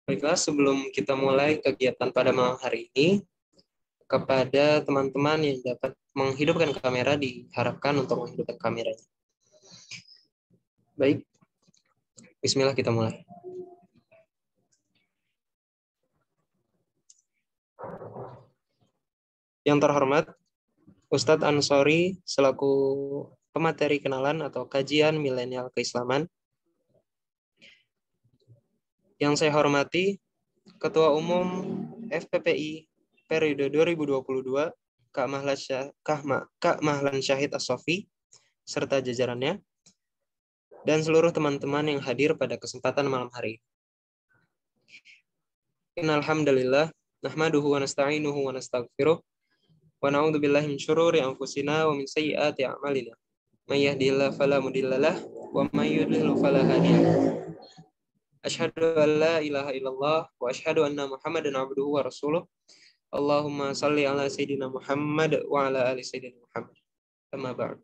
Baiklah, sebelum kita mulai kegiatan pada malam hari ini, kepada teman-teman yang dapat menghidupkan kamera, diharapkan untuk menghidupkan kameranya. Baik, bismillah kita mulai. Yang terhormat, Ustadz Ansori selaku pemateri kenalan atau kajian milenial keislaman. Yang saya hormati, Ketua Umum FPPI periode 2022, Kak Mahlan Syahid As-Sofi, serta jajarannya, dan seluruh teman-teman yang hadir pada kesempatan malam hari. Innal hamdalillah nahmaduhu wa nasta'inuhu wa nastaghfiruh wa na'udzu billahi min syururi anfusina wa min sayyiati a'malina. May yahdihillahu fala mudhillalah wa may yudlil fala hadiyalah. Asyhadu an la ilaha illallah wa asyhadu anna Muhammadan abduhu wa rasuluh. Allahumma salli ala sayyidina Muhammad wa ala ali sayyidina Muhammad. Amma ba'd.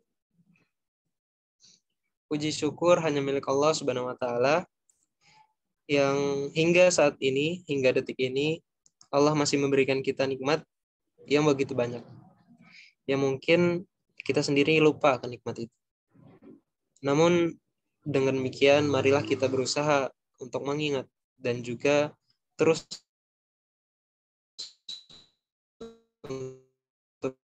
Puji syukur hanya milik Allah Subhanahu wa taala yang hingga saat ini, hingga detik ini, Allah masih memberikan kita nikmat yang begitu banyak. Yang mungkin kita sendiri lupa akan nikmat itu. Namun dengan demikian, marilah kita berusaha untuk mengingat dan juga terus untuk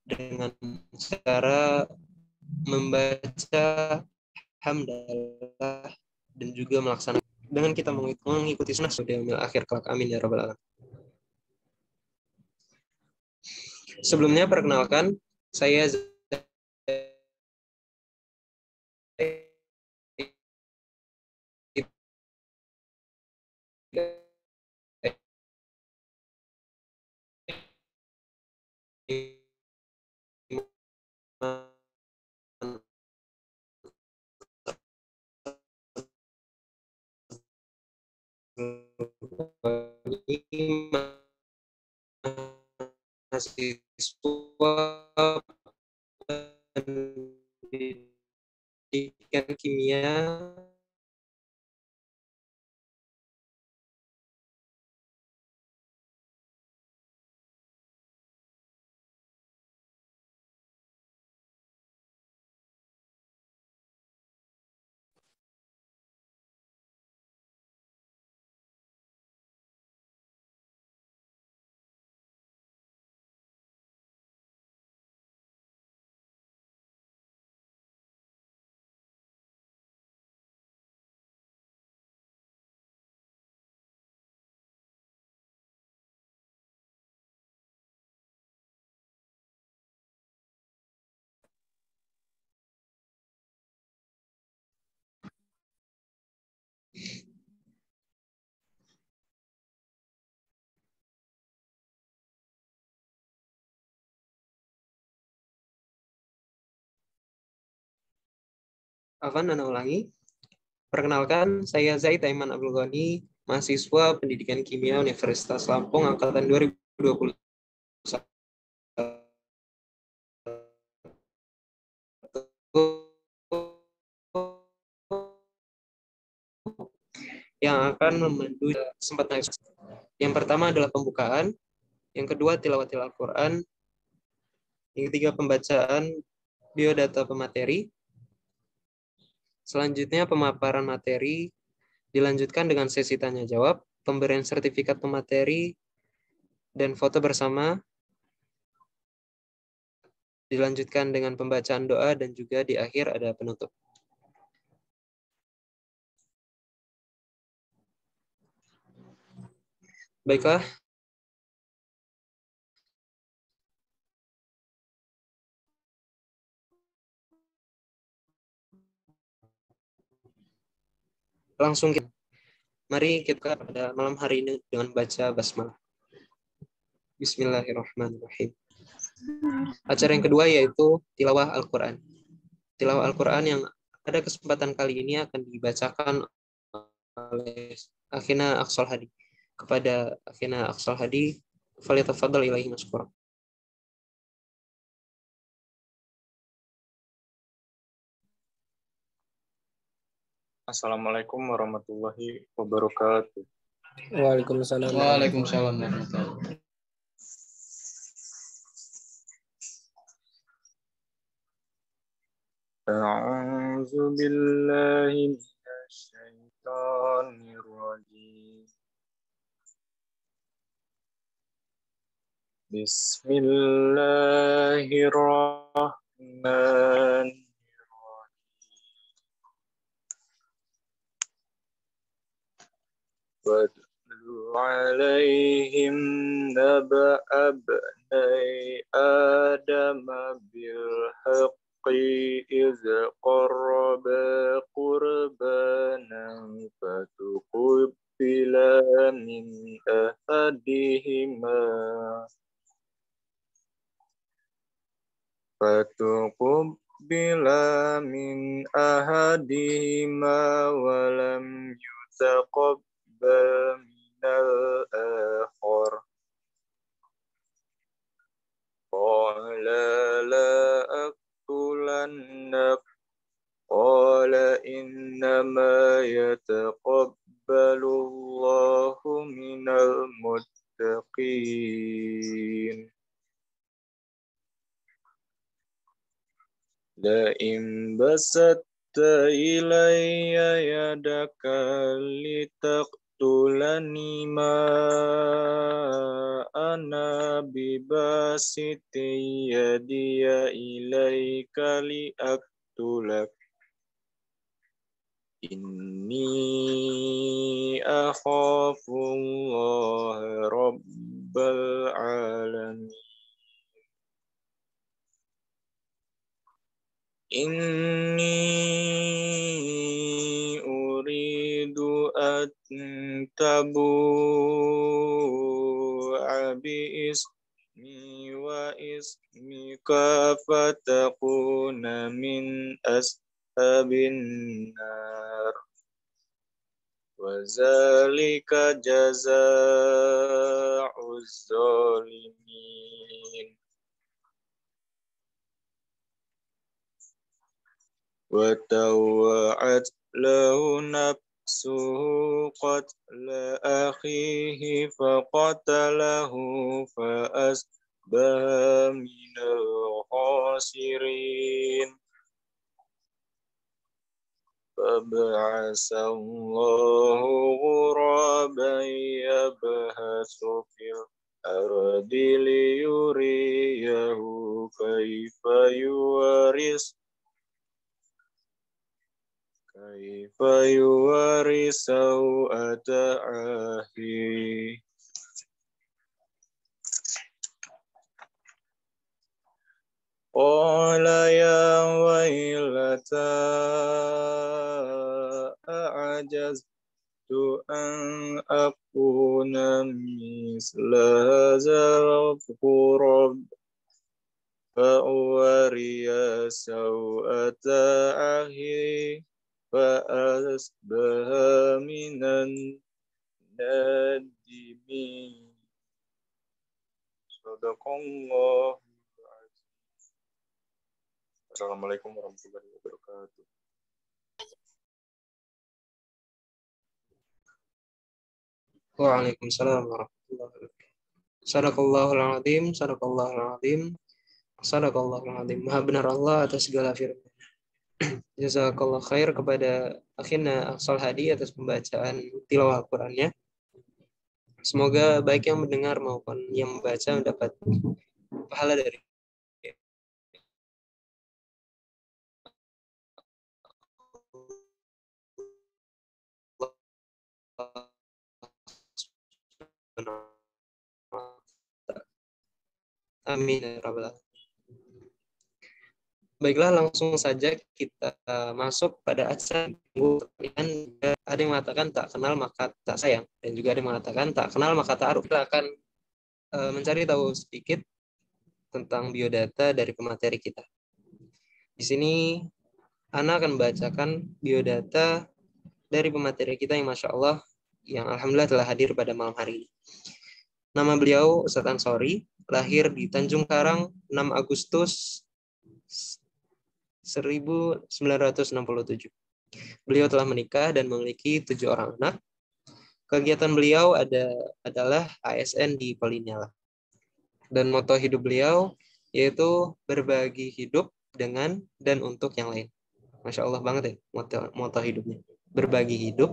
dengan cara membaca hamdalah dan juga melaksanakan dengan kita mengikuti sunnah sudah akhir kelak, amin ya rabbal alamin. Sebelumnya perkenalkan, saya mahasiswa pendidikan kimia Ana ulangi. Perkenalkan, saya Zaid Aiman Abdul Ghani, mahasiswa Pendidikan Kimia Universitas Lampung angkatan 2021 yang akan memandu kesempatan. Yang pertama adalah pembukaan, yang kedua tilawatil Al-Quran, yang ketiga pembacaan biodata pemateri. Selanjutnya pemaparan materi dilanjutkan dengan sesi tanya jawab, pemberian sertifikat pemateri, dan foto bersama. Dilanjutkan dengan pembacaan doa dan juga di akhir ada penutup. Baiklah. Langsung mari kita pada malam hari ini dengan baca basmalah. Bismillahirrahmanirrahim. Acara yang kedua yaitu tilawah Al-Quran. Tilawah Al-Quran yang pada kesempatan kali ini akan dibacakan oleh Akhina Aqsal Hadi. Kepada Akhina Aqsal Hadi, falyatafaddal ilaihi mashkura. Assalamualaikum warahmatullahi wabarakatuh. Waalaikumsalam. Waalaikumsalam warahmatullahi wabarakatuh. A'udzu billahi minasyaitonir rajim. Bismillahirrahmanirrahim. وَاتْلُ عَلَيْهِمْ نَبَأَ ابْنَيْ آدَمَ بِالْحَقِّ إِذْ قَرَّبَا قُرْبَانًا فَتُقُبِّلَ مِنْ أَحَدِهِمَا وَلَمْ يُتَقَبَّلْ مِنَ الْآخَرِ قَالَ لَا أَقْتُلَنَّكَ قَالَ إِنَّمَا يَتَقَبَّلُ اللَّهُ مِنَ الْمُتَّقِينَ لَئِن بَسَطتَ إِلَيَّ يَدَكَ لِتَقْتُلَنِي مَا أَنَا بِبَاسِطٍ يَدِيَ إِلَيْكَ لِأَقْتُلَكَ إِنِّي أَخَافُ اللَّهَ رَبَّ الْعَالَمِينَ Inni uridu an tabu'a bi ismi wa ismika fatakuna min ashabin nar wa zalika jazaa'uz zalimin وَتَوَّعَتْ لَهُ نَفْسُهُ قَتْلَ أَخِيهِ فَقَتَلَهُ فَأَصْبَحَ مِنَ الْخَاسِرِينَ فَبَعَثَ اللَّهُ غُرَابًا يَبْحَثُ فِي الْأَرْضِ لِيُرِيَهُ كَيْفَ يُوَارِي سَوْءَةَ أَخِيهِ قَالَ يَا وَيْلَتَى أَعَجَزْتُ أَنْ أَكُونَ مِثْلَ هَذَا الْغُرَابِ فَأُوَارِيَ سَوْءَةَ أَخِي فَأَصْبَحَ مِنَ النَّادِمِينَ. Sadaqallah. Assalamualaikum warahmatullahi wabarakatuh. Waalaikumsalam warahmatullahi wabarakatuh. Sadaqallahul azim, sadaqallahul azim, sadaqallahul azim. Maha benar Allah atas segala firman. Jazakallah khair kepada akhina Aqsal Hadi atas pembacaan tilawah Al-Qur'annya. Semoga baik yang mendengar maupun yang membaca mendapat pahala dari Amin ya rabbal alamin. Baiklah, langsung saja kita masuk pada acara kalian. Ada yang mengatakan tak kenal maka tak sayang, dan juga ada yang mengatakan tak kenal maka ta'aruf. Kita akan mencari tahu sedikit tentang biodata dari pemateri kita. Di sini Ana akan membacakan biodata dari pemateri kita yang Masya Allah, yang Alhamdulillah telah hadir pada malam hari ini. Nama beliau Ustadz Ansori, lahir di Tanjung Karang 6 Agustus 1967. Beliau telah menikah dan memiliki 7 orang anak. Kegiatan beliau adalah ASN di Polinyala. Dan moto hidup beliau yaitu berbagi hidup dengan dan untuk yang lain. Masya Allah banget ya moto hidupnya. Berbagi hidup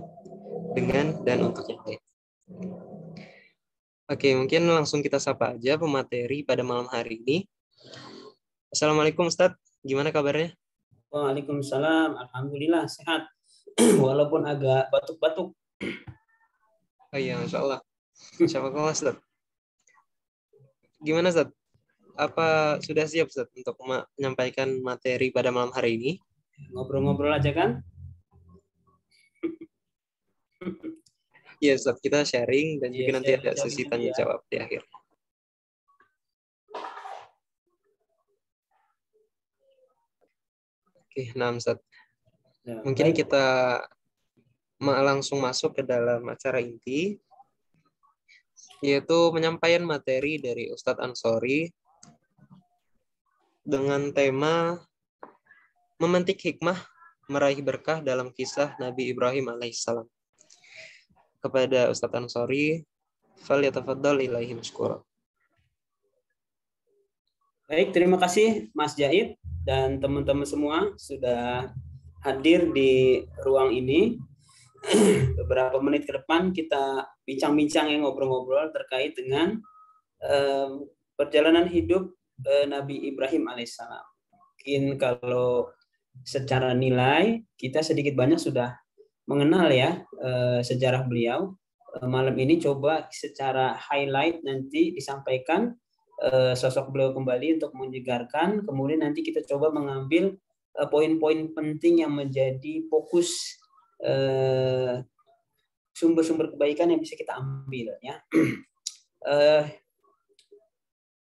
dengan dan untuk yang lain. Oke, mungkin langsung kita sapa aja pemateri pada malam hari ini. Assalamualaikum Ustadz, gimana kabarnya? Waalaikumsalam, alhamdulillah sehat. Walaupun agak batuk-batuk. Oh iya, Masya Allah. Siapa kelas, Ustadz? Gimana, Ustadz? Apa sudah siap, Ustadz, untuk menyampaikan materi pada malam hari ini? Ngobrol-ngobrol aja kan? Iya, Ustadz, kita sharing dan juga nanti ada sesi sharing tanya ya. jawab di akhir. Oke, nah Ustadz. Ya, Mungkin baik. kita langsung masuk ke dalam acara inti, yaitu penyampaian materi dari Ustadz Ansori dengan tema memetik hikmah meraih berkah dalam kisah Nabi Ibrahim alaihissalam. Kepada Ustadz Ansori, falyatafaddal ilaihi mashkura. Baik, terima kasih Mas Jaid dan teman-teman semua sudah hadir di ruang ini. Beberapa menit ke depan kita bincang-bincang ngobrol-ngobrol terkait dengan perjalanan hidup Nabi Ibrahim alaihissalam. Mungkin kalau secara nilai kita sedikit banyak sudah mengenal ya sejarah beliau. Malam ini coba secara highlight nanti disampaikan sosok beliau kembali untuk menyegarkan. Kemudian nanti kita coba mengambil poin-poin penting yang menjadi fokus sumber-sumber kebaikan yang bisa kita ambil ya.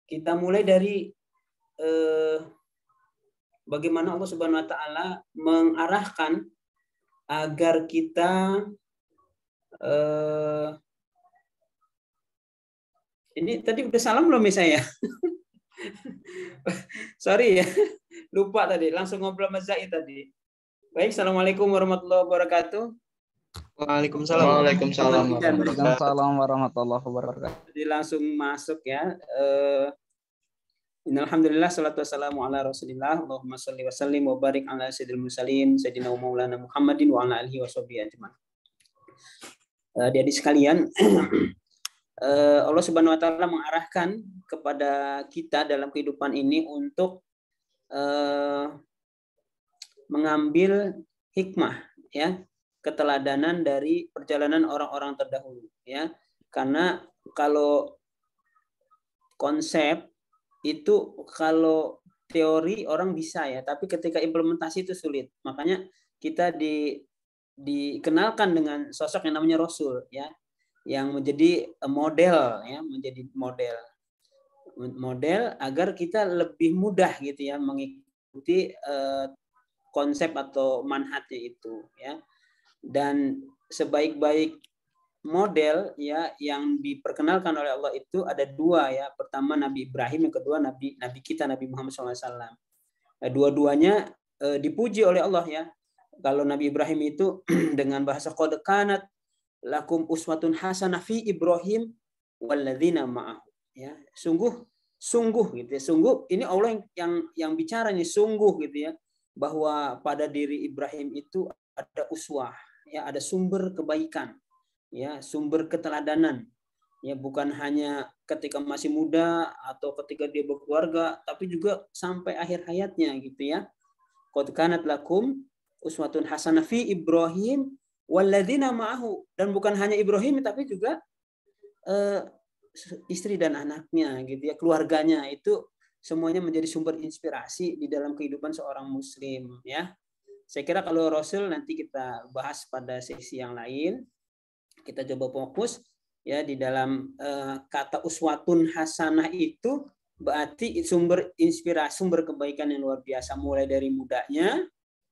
Kita mulai dari bagaimana Allah Subhanahu wa taala mengarahkan agar kita ini tadi udah salam belum ya saya? Sorry ya, lupa tadi. Langsung ngobrol sama Zaid tadi. Baik, assalamualaikum warahmatullahi wabarakatuh. Waalaikumsalam. Waalaikumsalam warahmatullahi wabarakatuh. Jadi langsung masuk ya. Innalhamdulillah salatu wassalamu ala Rasulillah. Allahumma shalli wa sallim wa barik ala sayyidil mursalin sayyidina Maulana Muhammadin wa ala alihi washabihi ajmain. Adik-adik sekalian, Allah Subhanahu wa taala mengarahkan kepada kita dalam kehidupan ini untuk mengambil hikmah ya, keteladanan dari perjalanan orang-orang terdahulu ya. Karena kalau konsep itu kalau teori orang bisa ya, tapi ketika implementasi itu sulit. Makanya kita dikenalkan dengan sosok yang namanya Rasul ya, yang menjadi model ya, menjadi model agar kita lebih mudah gitu ya mengikuti konsep atau manhajnya itu ya. Dan sebaik-baik model ya yang diperkenalkan oleh Allah itu ada dua ya. Pertama Nabi Ibrahim, yang kedua Nabi kita Nabi Muhammad SAW. Dua-duanya dipuji oleh Allah ya. Kalau Nabi Ibrahim itu dengan bahasa qad kanat lakum uswatun hasanah fi Ibrahim walladzina ma'ahu ya. Sungguh gitu ya. Sungguh ini Allah yang bicara nih, sungguh gitu ya, bahwa pada diri Ibrahim itu ada uswah ya, ada sumber kebaikan ya, sumber keteladanan ya, bukan hanya ketika masih muda atau ketika dia berkeluarga, tapi juga sampai akhir hayatnya gitu ya. Qad kanat lakum uswatun hasanah fi Ibrahim walladzina ma'ahu, dan bukan hanya Ibrahim tapi juga istri dan anaknya gitu ya, keluarganya itu semuanya menjadi sumber inspirasi di dalam kehidupan seorang muslim ya. Saya kira kalau Rasul nanti kita bahas pada sesi yang lain. Kita coba fokus ya di dalam kata uswatun hasanah itu berarti sumber inspirasi, sumber kebaikan yang luar biasa mulai dari mudanya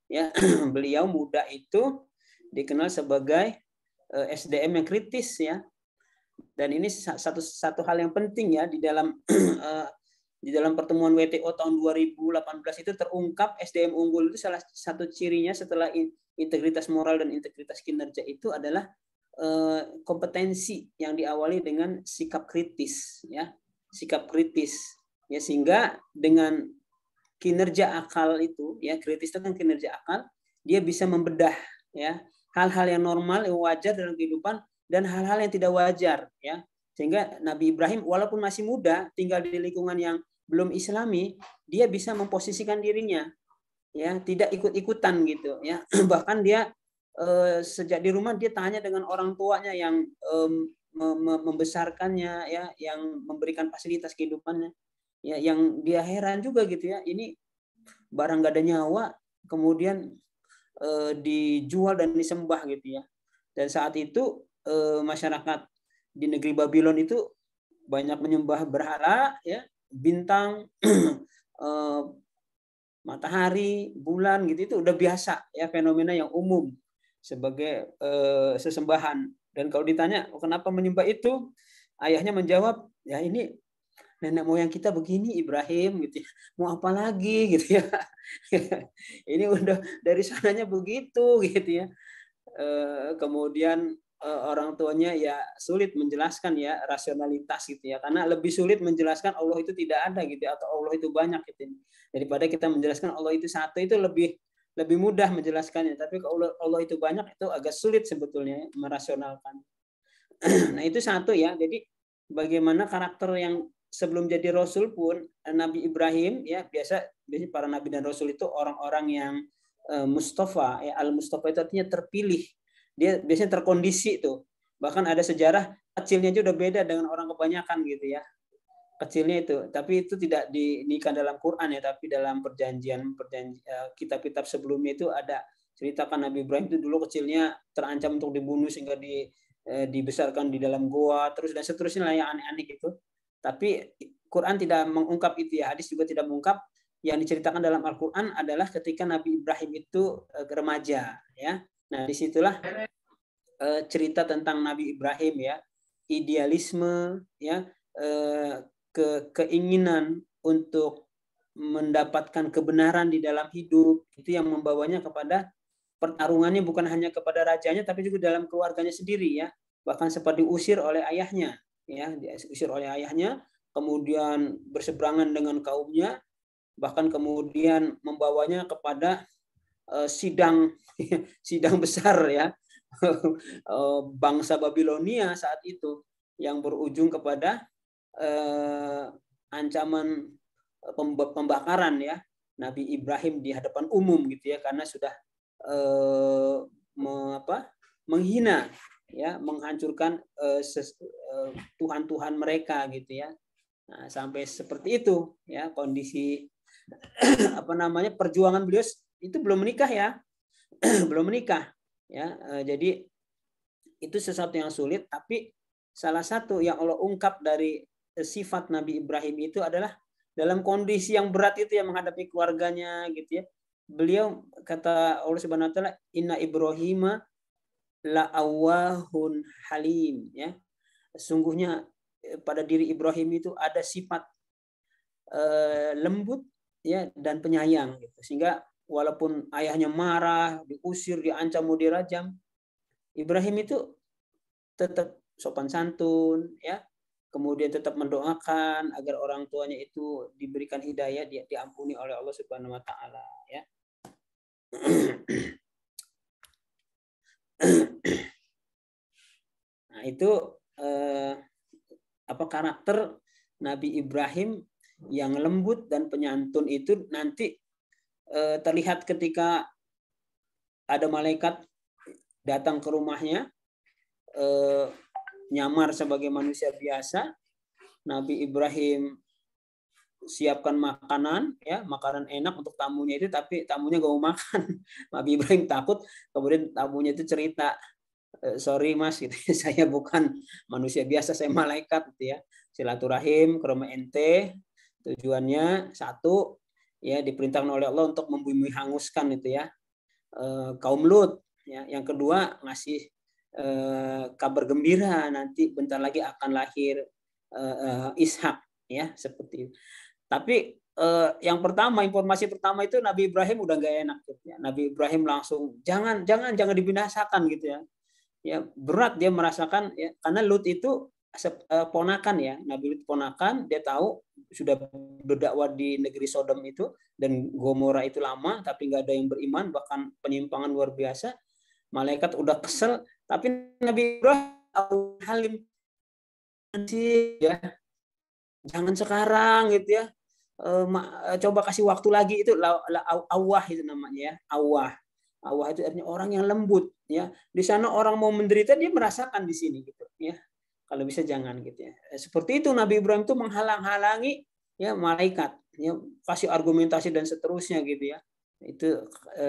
ya. Beliau muda itu dikenal sebagai SDM yang kritis ya. Dan ini satu hal yang penting ya di dalam di dalam pertemuan WTO tahun 2018 itu terungkap SDM unggul itu salah satu cirinya setelah integritas moral dan integritas kinerja itu adalah kompetensi yang diawali dengan sikap kritis ya, sikap kritis ya, sehingga dengan kinerja akal itu ya, kritis itu kan kinerja akal, dia bisa membedah ya hal-hal yang normal yang wajar dalam kehidupan dan hal-hal yang tidak wajar ya, sehingga Nabi Ibrahim walaupun masih muda tinggal di lingkungan yang belum Islami, dia bisa memposisikan dirinya ya, tidak ikut-ikutan gitu ya. Bahkan dia sejak di rumah dia tanya dengan orang tuanya yang membesarkannya ya, yang memberikan fasilitas kehidupannya ya, yang dia heran juga gitu ya, ini barang gak ada nyawa kemudian dijual dan disembah gitu ya. Dan saat itu masyarakat di negeri Babylon itu banyak menyembah berhala ya, bintang, matahari, bulan gitu, itu udah biasa ya, fenomena yang umum sebagai sesembahan. Dan kalau ditanya kenapa menyembah itu, ayahnya menjawab, ya ini nenek moyang kita begini Ibrahim gitu ya. Mau apa lagi gitu ya. Ini udah dari sananya begitu gitu ya. Kemudian orang tuanya ya sulit menjelaskan ya rasionalitas gitu ya, karena lebih sulit menjelaskan Allah itu tidak ada gitu ya, atau Allah itu banyak gitu, daripada kita menjelaskan Allah itu satu, itu lebih mudah menjelaskannya. Tapi kalau Allah itu banyak itu agak sulit sebetulnya merasionalkan. Nah itu satu ya. Jadi bagaimana karakter yang sebelum jadi Rasul pun Nabi Ibrahim ya, biasanya para Nabi dan Rasul itu orang-orang yang Mustafa ya, al-Mustafa itu artinya terpilih, dia biasanya terkondisi tuh, bahkan ada sejarah kecilnya aja udah beda dengan orang kebanyakan gitu ya, kecilnya itu, tapi itu tidak dinikah dalam Quran ya, tapi dalam perjanjian kitab-kitab sebelumnya itu ada ceritakan Nabi Ibrahim itu dulu kecilnya terancam untuk dibunuh sehingga dibesarkan di dalam goa terus dan seterusnya lah yang aneh-aneh gitu. Tapi Quran tidak mengungkap itu ya, hadis juga tidak mengungkap. Yang diceritakan dalam Al-Quran adalah ketika Nabi Ibrahim itu remaja ya. Nah disitulah cerita tentang Nabi Ibrahim ya, idealisme ya, keinginan untuk mendapatkan kebenaran di dalam hidup, itu yang membawanya kepada pertarungannya bukan hanya kepada rajanya tapi juga dalam keluarganya sendiri ya, bahkan sempat diusir oleh ayahnya ya, diusir oleh ayahnya, kemudian berseberangan dengan kaumnya, bahkan kemudian membawanya kepada sidang besar ya, bangsa Babilonia saat itu, yang berujung kepada ancaman pembakaran ya Nabi Ibrahim di hadapan umum gitu ya, karena sudah menghina ya, menghancurkan Tuhan-Tuhan mereka gitu ya. Nah, sampai seperti itu ya kondisi perjuangan beliau itu belum menikah ya. Belum menikah ya. Jadi itu sesuatu yang sulit, tapi salah satu yang Allah ungkap dari sifat Nabi Ibrahim itu adalah dalam kondisi yang berat itu yang menghadapi keluarganya gitu ya. Beliau kata Allah Subhanahu wa taala, inna Ibrahima la'awahun halim ya. Sungguhnya pada diri Ibrahim itu ada sifat lembut ya dan penyayang gitu. Sehingga walaupun ayahnya marah, diusir, diancam mau dirajam, Ibrahim itu tetap sopan santun ya. Kemudian tetap mendoakan agar orang tuanya itu diberikan hidayah, diampuni oleh Allah Subhanahu wa taala ya. Nah, itu karakter Nabi Ibrahim yang lembut dan penyantun itu nanti terlihat ketika ada malaikat datang ke rumahnya, nyamar sebagai manusia biasa. Nabi Ibrahim siapkan makanan ya, makanan enak untuk tamunya itu, tapi tamunya gak mau makan. Nabi Ibrahim takut, kemudian tamunya itu cerita, sorry mas gitu, saya bukan manusia biasa, saya malaikat gitu ya, silaturahim ke rumah ente, tujuannya satu ya, diperintahkan oleh Allah untuk membumi hanguskan itu ya kaum Lut ya. Yang kedua ngasih kabar gembira nanti bentar lagi akan lahir Ishak, ya seperti itu. Tapi yang pertama, informasi pertama itu Nabi Ibrahim udah nggak enak gitu ya. Nabi Ibrahim langsung jangan dibinasakan gitu ya. Ya berat dia merasakan ya, karena Lut itu ponakan ya, Nabi Lut ponakan, dia tahu sudah berdakwah di negeri Sodom itu dan Gomora itu lama tapi nggak ada yang beriman, bahkan penyimpangan luar biasa. Malaikat udah kesel, tapi Nabi Ibrahim halim sih ya, jangan sekarang gitu ya, coba kasih waktu lagi. Itu awah itu namanya ya, awah itu artinya orang yang lembut ya. Di sana orang mau menderita dia merasakan di sini gitu ya. Kalau bisa jangan gitu ya. Seperti itu Nabi Ibrahim itu menghalang-halangi ya malaikat ya, kasih argumentasi dan seterusnya gitu ya. Itu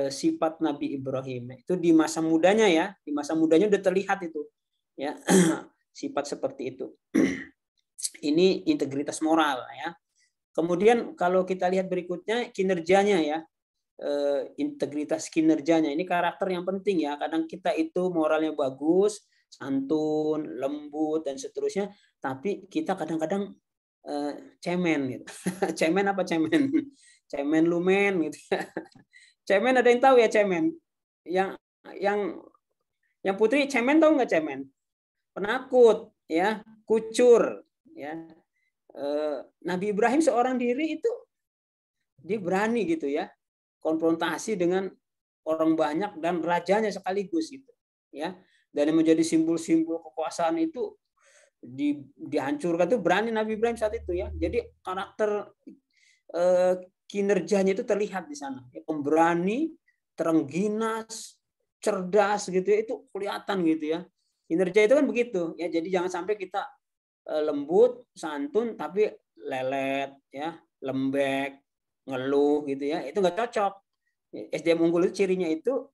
sifat Nabi Ibrahim. Itu di masa mudanya ya, di masa mudanya udah terlihat itu ya sifat seperti itu. Ini integritas moral ya. Kemudian kalau kita lihat berikutnya kinerjanya ya, integritas kinerjanya ini karakter yang penting ya. Kadang kita itu moralnya bagus, santun, lembut dan seterusnya, tapi kita kadang-kadang cemen gitu. Cemen apa cemen? Cemen lumen gitu. Cemen ada yang tahu ya cemen? Yang Putri cemen tahu nggak cemen? Penakut ya, kucur ya. Nabi Ibrahim seorang diri itu dia berani gitu ya, konfrontasi dengan orang banyak dan rajanya sekaligus gitu ya. Dan yang menjadi simbol-simbol kekuasaan itu dihancurkan itu berani Nabi Ibrahim saat itu ya. Jadi karakter kinerjanya itu terlihat di sana. Ya, pemberani, terengginas, cerdas gitu ya, itu kelihatan gitu ya. Kinerja itu kan begitu ya. Jadi jangan sampai kita lembut, santun tapi lelet ya, lembek, ngeluh gitu ya. Itu nggak cocok. SDM unggul itu cirinya itu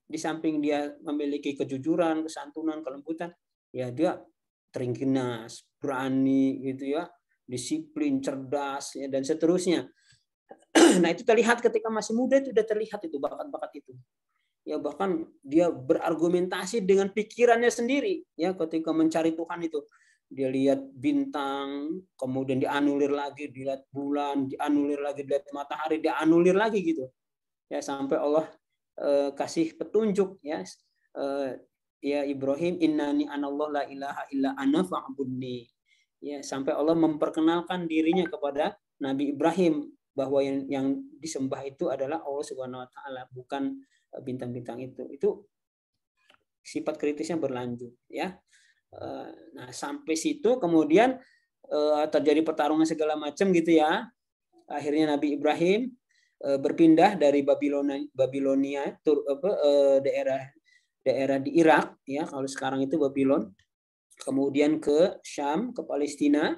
di samping dia memiliki kejujuran, kesantunan, kelembutan, ya dia terengginas, berani gitu ya, disiplin, cerdas ya, dan seterusnya. Nah, itu terlihat ketika masih muda, itu udah terlihat itu bakat-bakat itu. Ya bahkan dia berargumentasi dengan pikirannya sendiri ya ketika mencari Tuhan itu. Dia lihat bintang, kemudian dianulir lagi, dilihat bulan, dianulir lagi, dilihat matahari, dianulir lagi gitu. Ya sampai Allah kasih petunjuk ya. Ya Ibrahim, innani anallah la ilaha illa ana fa'budni. Ya sampai Allah memperkenalkan dirinya kepada Nabi Ibrahim bahwa yang disembah itu adalah Allah Subhanahu wa taala, bukan bintang-bintang itu. Itu sifat kritisnya berlanjut ya. Nah, sampai situ kemudian terjadi pertarungan segala macam gitu ya. Akhirnya Nabi Ibrahim berpindah dari Babilonia daerah di Irak ya, kalau sekarang itu Babylon, kemudian ke Syam, ke Palestina.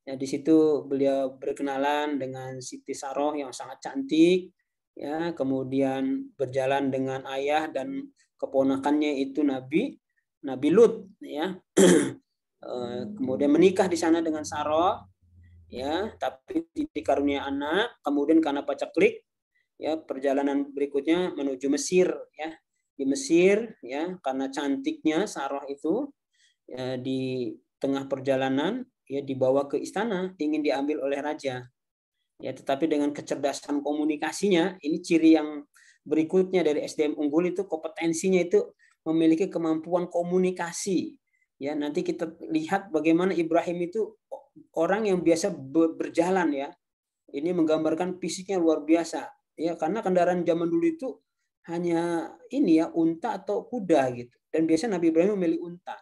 Ya, di situ beliau berkenalan dengan Siti Saroh yang sangat cantik ya, kemudian berjalan dengan ayah dan keponakannya itu Nabi Lut ya. Kemudian menikah di sana dengan Saroh ya, tapi dikarunia anak. Kemudian karena paceklik ya, perjalanan berikutnya menuju Mesir ya. Di Mesir ya, karena cantiknya Saroh itu ya, di tengah perjalanan ya dibawa ke istana, ingin diambil oleh raja. Ya, tetapi dengan kecerdasan komunikasinya, ini ciri yang berikutnya dari SDM unggul itu, kompetensinya itu memiliki kemampuan komunikasi. Ya, nanti kita lihat bagaimana Ibrahim itu orang yang biasa berjalan ya. Ini menggambarkan fisiknya luar biasa. Ya, karena kendaraan zaman dulu itu hanya ini ya, unta atau kuda gitu. Dan biasanya Nabi Ibrahim memilih unta.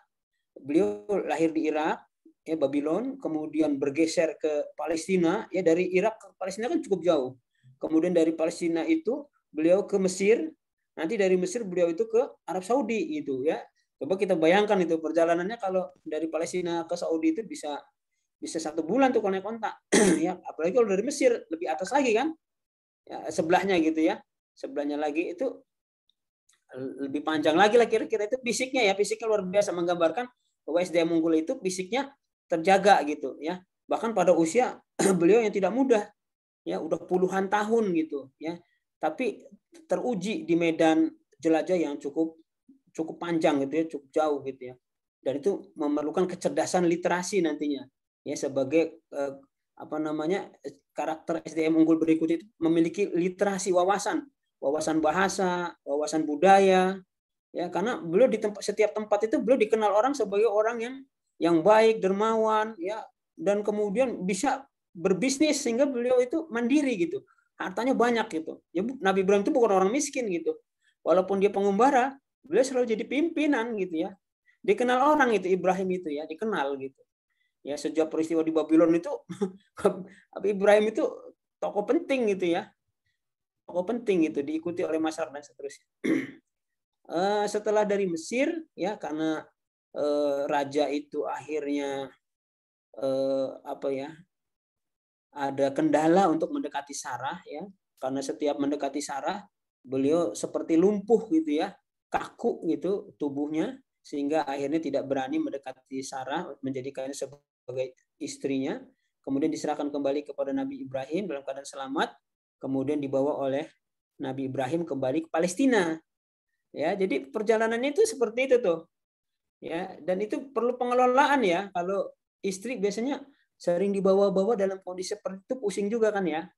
Beliau lahir di Irak, ya Babylon, kemudian bergeser ke Palestina. Ya, dari Irak ke Palestina kan cukup jauh. Kemudian dari Palestina itu beliau ke Mesir. Nanti dari Mesir beliau itu ke Arab Saudi gitu ya. Coba kita bayangkan itu perjalanannya, kalau dari Palestina ke Saudi itu bisa 1 bulan tuh kalau naik onta. Ya, apalagi kalau dari Mesir lebih atas lagi kan. Ya, sebelahnya gitu ya. Sebelahnya lagi itu lebih panjang lagi lah kira-kira. Itu fisiknya ya, fisiknya luar biasa, menggambarkan bahwa SDM unggul itu fisiknya terjaga gitu ya. Bahkan pada usia beliau yang tidak muda. Ya, udah puluhan tahun gitu ya. Tapi teruji di medan jelajah yang cukup cukup panjang gitu ya, cukup jauh gitu ya. Dan itu memerlukan kecerdasan literasi nantinya ya, sebagai karakter SDM unggul berikut itu memiliki literasi wawasan bahasa, wawasan budaya ya, karena beliau di setiap tempat itu beliau dikenal orang sebagai orang yang baik, dermawan ya, dan kemudian bisa berbisnis sehingga beliau itu mandiri gitu. Hartanya banyak gitu. Ya, Nabi Ibrahim itu bukan orang miskin gitu. Walaupun dia pengembara, beliau selalu jadi pimpinan gitu ya. Dikenal orang itu Ibrahim itu ya, dikenal gitu. Ya, sejak peristiwa di Babylon itu Ibrahim itu tokoh penting gitu ya. Tokoh penting itu diikuti oleh masyarakat dan seterusnya. Setelah dari Mesir ya, karena raja itu akhirnya ada kendala untuk mendekati Sarah ya, karena setiap mendekati Sarah beliau seperti lumpuh gitu ya, kaku gitu tubuhnya, sehingga akhirnya tidak berani mendekati Sarah, menjadikannya sebagai istrinya. Kemudian diserahkan kembali kepada Nabi Ibrahim dalam keadaan selamat, kemudian dibawa oleh Nabi Ibrahim kembali ke Palestina. Ya, jadi perjalanannya itu seperti itu tuh. Ya, dan itu perlu pengelolaan ya. Kalau istri biasanya sering dibawa-bawa dalam kondisi seperti itu, pusing juga kan ya.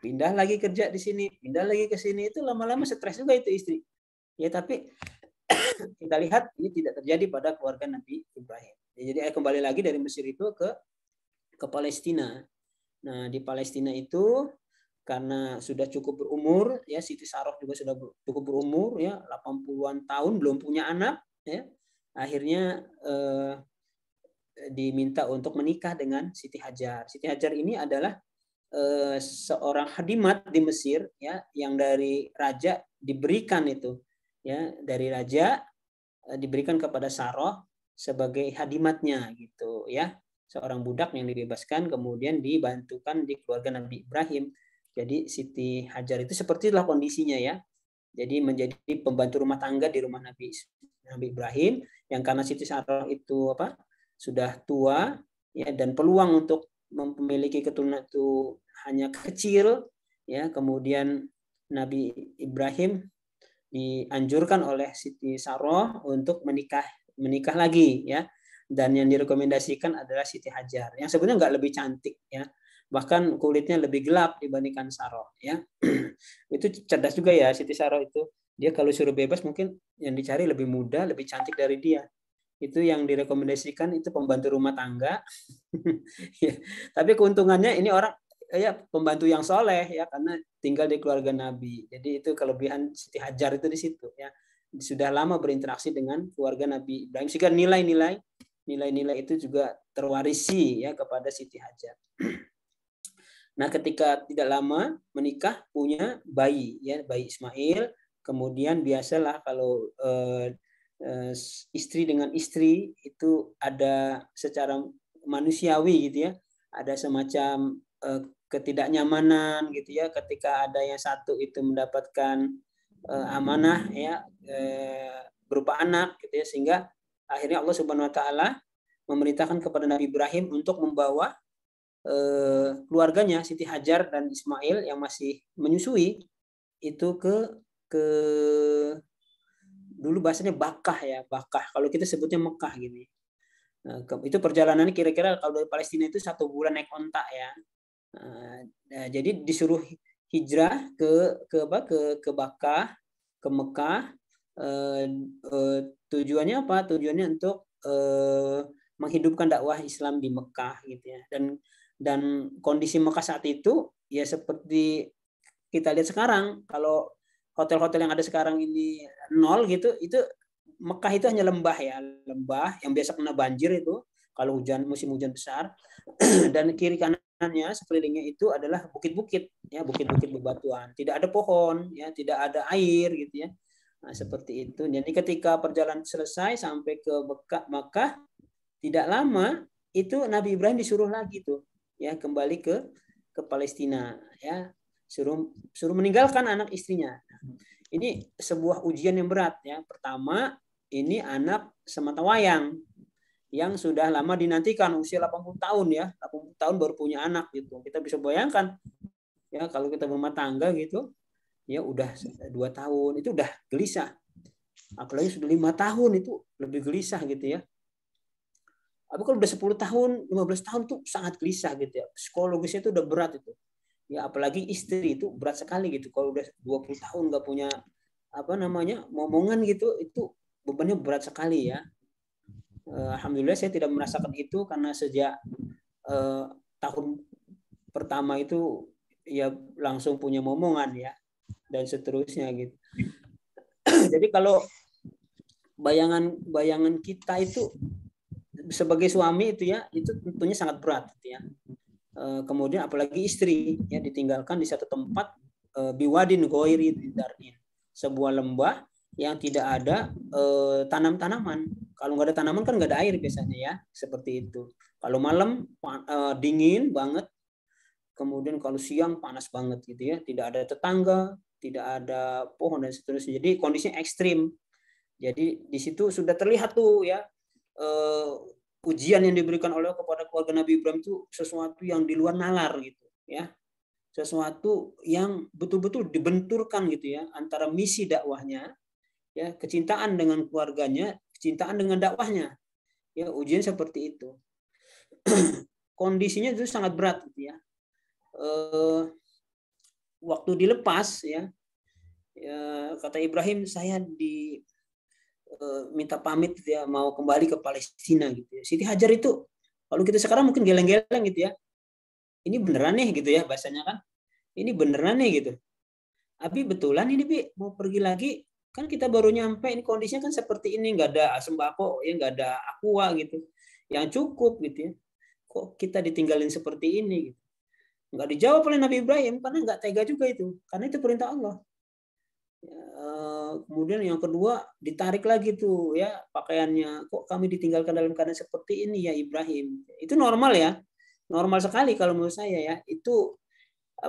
Pindah lagi kerja di sini, pindah lagi ke sini, itu lama-lama stres juga itu istri. Ya, tapi kita lihat ini tidak terjadi pada keluarga Nabi Ibrahim. Ya, jadi kembali lagi dari Mesir itu ke Palestina. Nah, di Palestina itu karena sudah cukup berumur ya, Siti Saroh juga sudah cukup berumur ya, 80-an tahun belum punya anak ya. Akhirnya diminta untuk menikah dengan Siti Hajar. Siti Hajar ini adalah seorang hadimat di Mesir ya, yang dari raja diberikan itu ya, dari raja diberikan kepada Saroh sebagai hadimatnya gitu ya, seorang budak yang dibebaskan kemudian dibantukan di keluarga Nabi Ibrahim. Jadi Siti Hajar itu seperti itulah kondisinya ya. Jadi menjadi pembantu rumah tangga di rumah Nabi Ibrahim, yang karena Siti Saroh itu sudah tua ya, dan peluang untuk memiliki keturunan itu hanya kecil ya. Kemudian Nabi Ibrahim dianjurkan oleh Siti Saroh untuk menikah lagi ya, dan yang direkomendasikan adalah Siti Hajar yang sebenarnya nggak lebih cantik ya, bahkan kulitnya lebih gelap dibandingkan Saroh ya. Itu cerdas juga ya Siti Saroh itu, dia kalau suruh bebas mungkin yang dicari lebih muda, lebih cantik dari dia. Itu yang direkomendasikan itu pembantu rumah tangga. Ya, tapi keuntungannya ini orang ya pembantu yang soleh ya, karena tinggal di keluarga Nabi. Jadi itu kelebihan Siti Hajar itu di situ ya. Sudah lama berinteraksi dengan keluarga Nabi Ibrahim, sehingga nilai-nilai itu juga terwarisi ya kepada Siti Hajar. Nah, ketika tidak lama menikah punya bayi ya, bayi Ismail. Kemudian biasalah kalau istri dengan istri itu ada secara manusiawi gitu ya, ada semacam ketidaknyamanan gitu ya, ketika ada yang satu itu mendapatkan amanah ya, berupa anak gitu ya, sehingga akhirnya Allah Subhanahu wa taala memerintahkan kepada Nabi Ibrahim untuk membawa keluarganya Siti Hajar dan Ismail yang masih menyusui itu ke dulu bahasanya Bakkah ya, Bakkah. Kalau kita sebutnya Mekah gini. Nah, itu perjalanannya kira-kira kalau dari Palestina itu 1 bulan naik onta ya. Nah, jadi disuruh hijrah ke Bakkah, ke Mekah. Tujuannya apa? Tujuannya untuk menghidupkan dakwah Islam di Mekah gitu ya. Dan kondisi Mekah saat itu ya seperti kita lihat sekarang, kalau hotel-hotel yang ada sekarang ini nol gitu, itu Mekah itu hanya lembah ya, lembah yang biasa kena banjir itu kalau musim hujan besar. Dan kiri kanannya sekelilingnya itu adalah bukit-bukit ya, bukit-bukit bebatuan, tidak ada pohon ya, tidak ada air gitu ya. Nah, seperti itu. Jadi ketika perjalanan selesai sampai ke Mekah, tidak lama itu Nabi Ibrahim disuruh lagi tuh ya, kembali ke Palestina ya, suruh meninggalkan anak istrinya. Ini sebuah ujian yang berat ya. Pertama, ini anak sematawayang yang sudah lama dinantikan, usia 80 tahun ya, 80 tahun baru punya anak gitu. Kita bisa bayangkan ya, kalau kita berumah tangga gitu ya, udah 2 tahun itu udah gelisah. Apalagi sudah 5 tahun itu lebih gelisah gitu ya. Tapi kalau udah 10 tahun, 15 tahun tuh sangat gelisah gitu ya. Psikologisnya itu udah berat itu. Ya apalagi istri itu berat sekali gitu. Kalau udah 20 tahun nggak punya momongan gitu, itu bebannya berat sekali ya. Alhamdulillah saya tidak merasakan itu karena sejak tahun pertama itu ya langsung punya momongan ya dan seterusnya gitu. Jadi kalau bayangan kita itu sebagai suami itu ya, itu tentunya sangat berat gitu ya. Kemudian apalagi istri ya ditinggalkan di satu tempat biwadin ghairi darin, sebuah lembah yang tidak ada tanam-tanaman. Kalau nggak ada tanaman kan nggak ada air biasanya ya, seperti itu. Kalau malam dingin banget, kemudian kalau siang panas banget gitu ya, tidak ada tetangga, tidak ada pohon dan seterusnya. Jadi kondisinya ekstrim. Jadi di situ sudah terlihat tuh ya ujian yang diberikan oleh kepada keluarga Nabi Ibrahim itu sesuatu yang di luar nalar gitu ya. Sesuatu yang betul-betul dibenturkan gitu ya antara misi dakwahnya ya, kecintaan dengan keluarganya, kecintaan dengan dakwahnya. Ya, ujian seperti itu. Kondisinya itu sangat berat gitu ya. Waktu dilepas ya, kata Ibrahim, saya minta pamit gitu ya, mau kembali ke Palestina gitu ya. Siti Hajar itu kalau kita sekarang mungkin geleng-geleng gitu ya. Ini beneran nih gitu ya bahasanya kan. Ini beneran nih gitu. Abi betulan ini Bi mau pergi lagi, kan kita baru nyampe, ini kondisinya kan seperti ini, nggak ada sembako ya, nggak ada aqua gitu yang cukup gitu ya. Kok kita ditinggalin seperti ini gitu. Nggak dijawab oleh Nabi Ibrahim karena nggak tega juga itu, karena itu perintah Allah. Kemudian yang kedua ditarik lagi tuh ya pakaiannya, kok kami ditinggalkan dalam keadaan seperti ini ya Ibrahim. Itu normal ya, normal sekali kalau menurut saya ya. Itu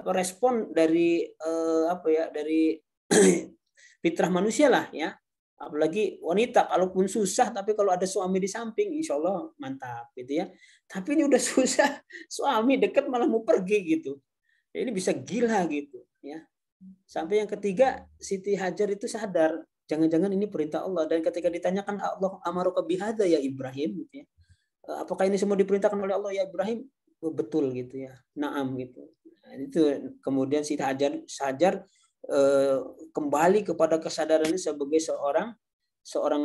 respon dari dari fitrah manusia lah ya. Apalagi wanita, kalaupun susah tapi kalau ada suami di samping, insya Allah mantap gitu ya. Tapi ini udah susah, suami dekat malah mau pergi gitu. Ini bisa gila gitu ya. Sampai yang ketiga, Siti Hajar itu sadar, jangan-jangan ini perintah Allah. Dan ketika ditanyakan Allah amaruka bihadza ya Ibrahim gitu ya. Apakah ini semua diperintahkan oleh Allah ya Ibrahim? Oh, betul gitu ya. Naam gitu. Nah, itu kemudian Siti Hajar kembali kepada kesadarannya sebagai seorang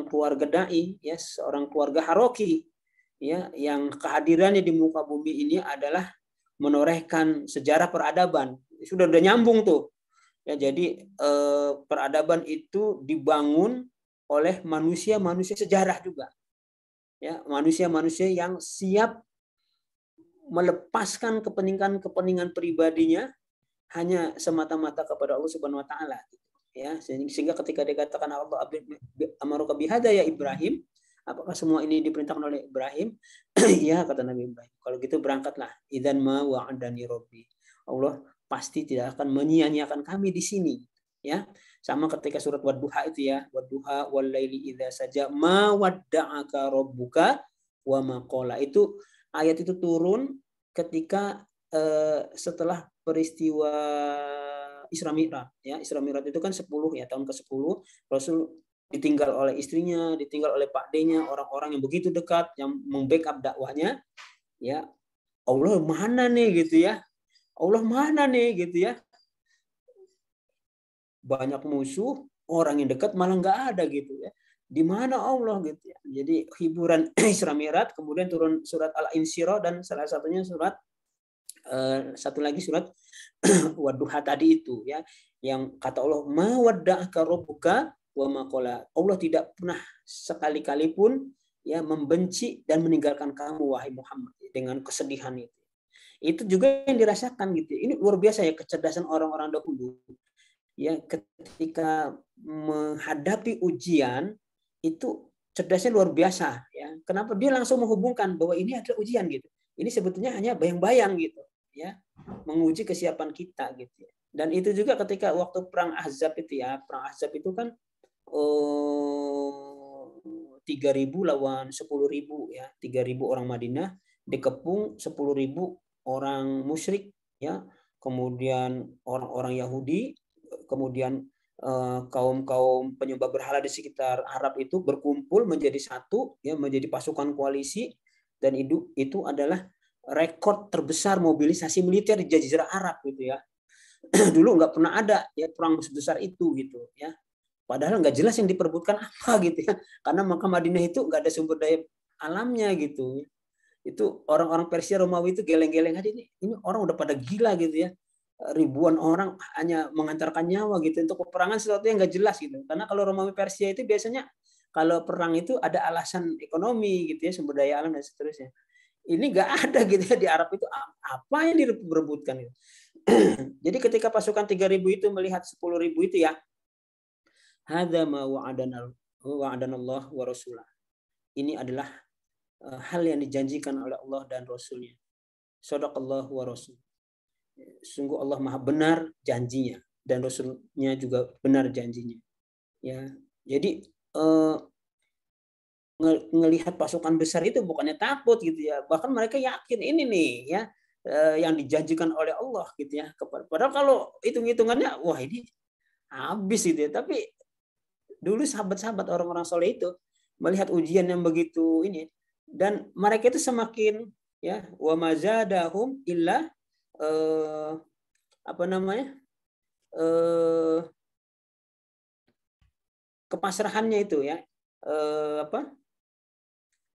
keluarga dai ya, seorang keluarga haroki ya, yang kehadirannya di muka bumi ini adalah menorehkan sejarah peradaban. Sudah nyambung tuh ya. Jadi peradaban itu dibangun oleh manusia sejarah juga ya, manusia yang siap melepaskan kepentingan pribadinya hanya semata-mata kepada Allah Subhanahu wa taala ya. Sehingga ketika dikatakan Allah amaruka bihadza ya Ibrahim, apakah semua ini diperintahkan oleh Ibrahim? Ya, kata Nabi Ibrahim. Kalau gitu berangkatlah. Idzan ma wa'adani rabbi. Allah pasti tidak akan menyia-nyiakan kami di sini ya. Sama ketika surat Wadduha itu ya, Wadduha wal laili idza saja ma wadda'aka rabbuka wa ma qala. Itu ayat itu turun ketika setelah peristiwa Isra Mi'raj ya. Isra Mi'raj itu kan 10 ya, tahun ke-10 Rasul ditinggal oleh istrinya, ditinggal oleh Pak D-nya, orang-orang yang begitu dekat yang membackup dakwahnya ya. Allah mana nih gitu ya. Allah mana nih gitu ya. Banyak musuh, orang yang dekat malah nggak ada gitu ya. Di mana Allah gitu ya. Jadi hiburan Isra Mi'raj, kemudian turun surat Al-Insyirah dan salah satunya satu lagi surat Wadduha tadi itu ya, yang kata Allah ma wadda'aka rabbuka wa ma qala. Allah tidak pernah sekali-kali pun ya membenci dan meninggalkan kamu wahai Muhammad, dengan kesedihan itu. Itu juga yang dirasakan gitu. Ini luar biasa ya kecerdasan orang-orang dahulu. Ya, ketika menghadapi ujian itu cerdasnya luar biasa ya. Kenapa dia langsung menghubungkan bahwa ini adalah ujian gitu. Ini sebetulnya hanya bayang-bayang gitu ya, menguji kesiapan kita gitu ya. Dan itu juga ketika waktu perang Ahzab itu ya, perang Ahzab itu kan 3.000 lawan 10.000 ya, 3.000 orang Madinah dikepung 10.000 orang musyrik ya, kemudian orang-orang Yahudi, kemudian kaum-kaum penyembah berhala di sekitar Arab itu berkumpul menjadi satu, ya, menjadi pasukan koalisi, dan itu adalah rekor terbesar mobilisasi militer di Jazirah Arab gitu ya. Dulu nggak pernah ada ya perang sebesar itu gitu ya. Padahal nggak jelas yang diperebutkan apa gitu ya. Karena Makkah Madinah itu nggak ada sumber daya alamnya gitu. Itu orang-orang Persia Romawi itu geleng-geleng aja, ini orang udah pada gila gitu ya. Ribuan orang hanya mengantarkan nyawa gitu untuk peperangan, sesuatu yang nggak jelas gitu. Karena kalau Romawi Persia itu biasanya kalau perang itu ada alasan ekonomi gitu ya, sumber daya alam dan seterusnya. Ini nggak ada gitu ya di Arab itu, apa yang direbutkan gitu. Jadi ketika pasukan 3.000 itu melihat 10.000 itu ya, hadza ma wa'adanallah wa rasulah. Ini adalah hal yang dijanjikan oleh Allah dan Rasulnya. Shadaqallahu wa rasul. Sungguh Allah Maha benar janjinya dan Rasulnya juga benar janjinya. Ya, jadi ngelihat pasukan besar itu bukannya takut gitu ya, bahkan mereka yakin ini nih ya yang dijanjikan oleh Allah gitu ya. Padahal kalau hitung-hitungannya wah ini habis gitu ya. Tapi dulu sahabat-sahabat orang-orang soleh itu melihat ujian yang begitu ini, dan mereka itu semakin ya wa mazadahum illa kepasrahannya itu ya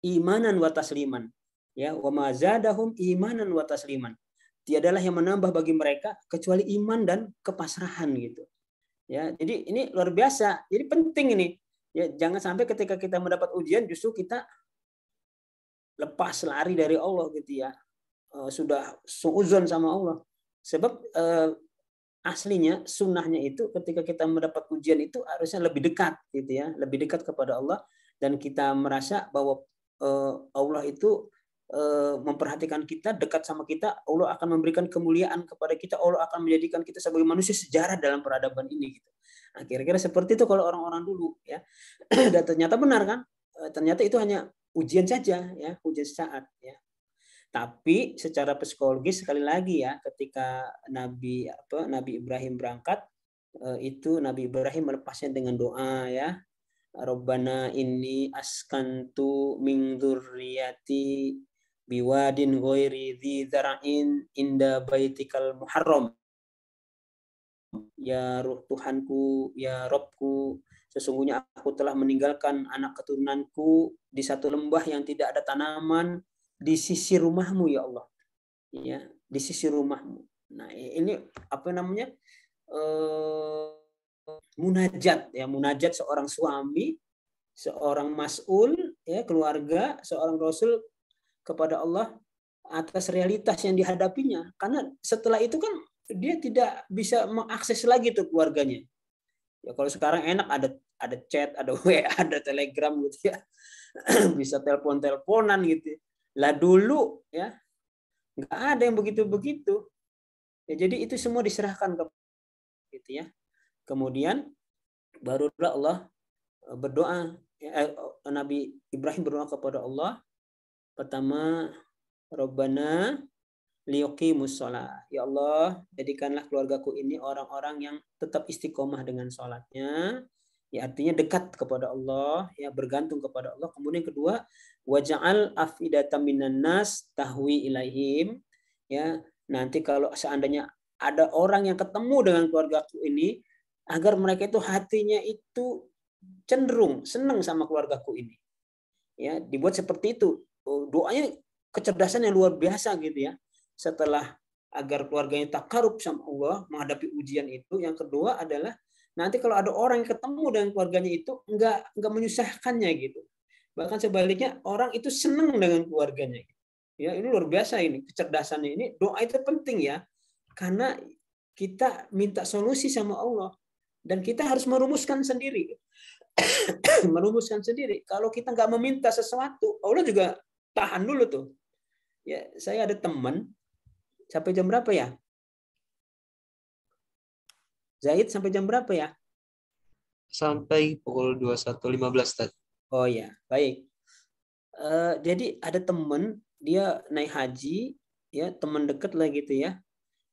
imanan wa tasliman ya, wa mazadahum imanan wa tasliman. Tiadalah yang menambah bagi mereka kecuali iman dan kepasrahan gitu. Ya, jadi ini luar biasa. Jadi penting ini. Ya, jangan sampai ketika kita mendapat ujian justru kita lepas lari dari Allah gitu ya. Sudah suudzon sama Allah. Sebab aslinya sunnahnya itu ketika kita mendapat ujian itu harusnya lebih dekat gitu ya, lebih dekat kepada Allah, dan kita merasa bahwa Allah itu memperhatikan kita, dekat sama kita, Allah akan memberikan kemuliaan kepada kita, Allah akan menjadikan kita sebagai manusia sejarah dalam peradaban ini gitu. Nah, kira-kira seperti itu kalau orang-orang dulu ya. Dan ternyata benar kan? Ternyata itu hanya ujian saja ya, ujian sesaat ya. Tapi secara psikologis sekali lagi ya, ketika Nabi Ibrahim berangkat, itu Nabi Ibrahim melepasnya dengan doa ya. Rabbana inni askantu min dzurriyyati biwadin ghairi dzi zar'in inda baitikal muharram. Ya Ruh Tuhanku, ya Robku, sesungguhnya aku telah meninggalkan anak keturunanku di satu lembah yang tidak ada tanaman di sisi rumahmu ya Allah, ya di sisi rumahmu. Nah ini apa namanya munajat ya, munajat seorang suami, seorang mas'ul ya keluarga, seorang rasul kepada Allah atas realitas yang dihadapinya. Karena setelah itu kan dia tidak bisa mengakses lagi tuh keluarganya. Ya kalau sekarang enak ada chat, ada WA, ada Telegram gitu ya. Bisa telepon-teleponan gitu. Lah dulu ya nggak ada yang begitu-begitu. Ya jadi itu semua diserahkan ke gitu ya. Kemudian barulah Allah berdoa Nabi Ibrahim berdoa kepada Allah. Pertama, Rabbana liyuqimus shalah. Ya Allah, jadikanlah keluargaku ini orang-orang yang tetap istiqomah dengan sholatnya. Ya artinya dekat kepada Allah, ya bergantung kepada Allah. Kemudian kedua, waja'al afidatan minan nas tahwi ilaihim. Ya, nanti kalau seandainya ada orang yang ketemu dengan keluargaku ini, agar mereka itu hatinya itu cenderung senang sama keluargaku ini. Ya, dibuat seperti itu. Doanya kecerdasan yang luar biasa gitu ya. Setelah agar keluarganya takarub sama Allah menghadapi ujian itu, yang kedua adalah nanti kalau ada orang yang ketemu dengan keluarganya itu enggak menyusahkannya gitu. Bahkan sebaliknya orang itu senang dengan keluarganya. Ya, ini luar biasa ini kecerdasannya ini. Doa itu penting ya. Karena kita minta solusi sama Allah dan kita harus merumuskan sendiri. Merumuskan sendiri. Kalau kita nggak meminta sesuatu, Allah juga tahan dulu tuh. Ya, saya ada teman sampai jam berapa ya? Zaid sampai jam berapa ya? Sampai pukul 21.15 tadi. Oh ya, baik. Jadi ada teman dia naik haji, ya teman dekat lah gitu ya.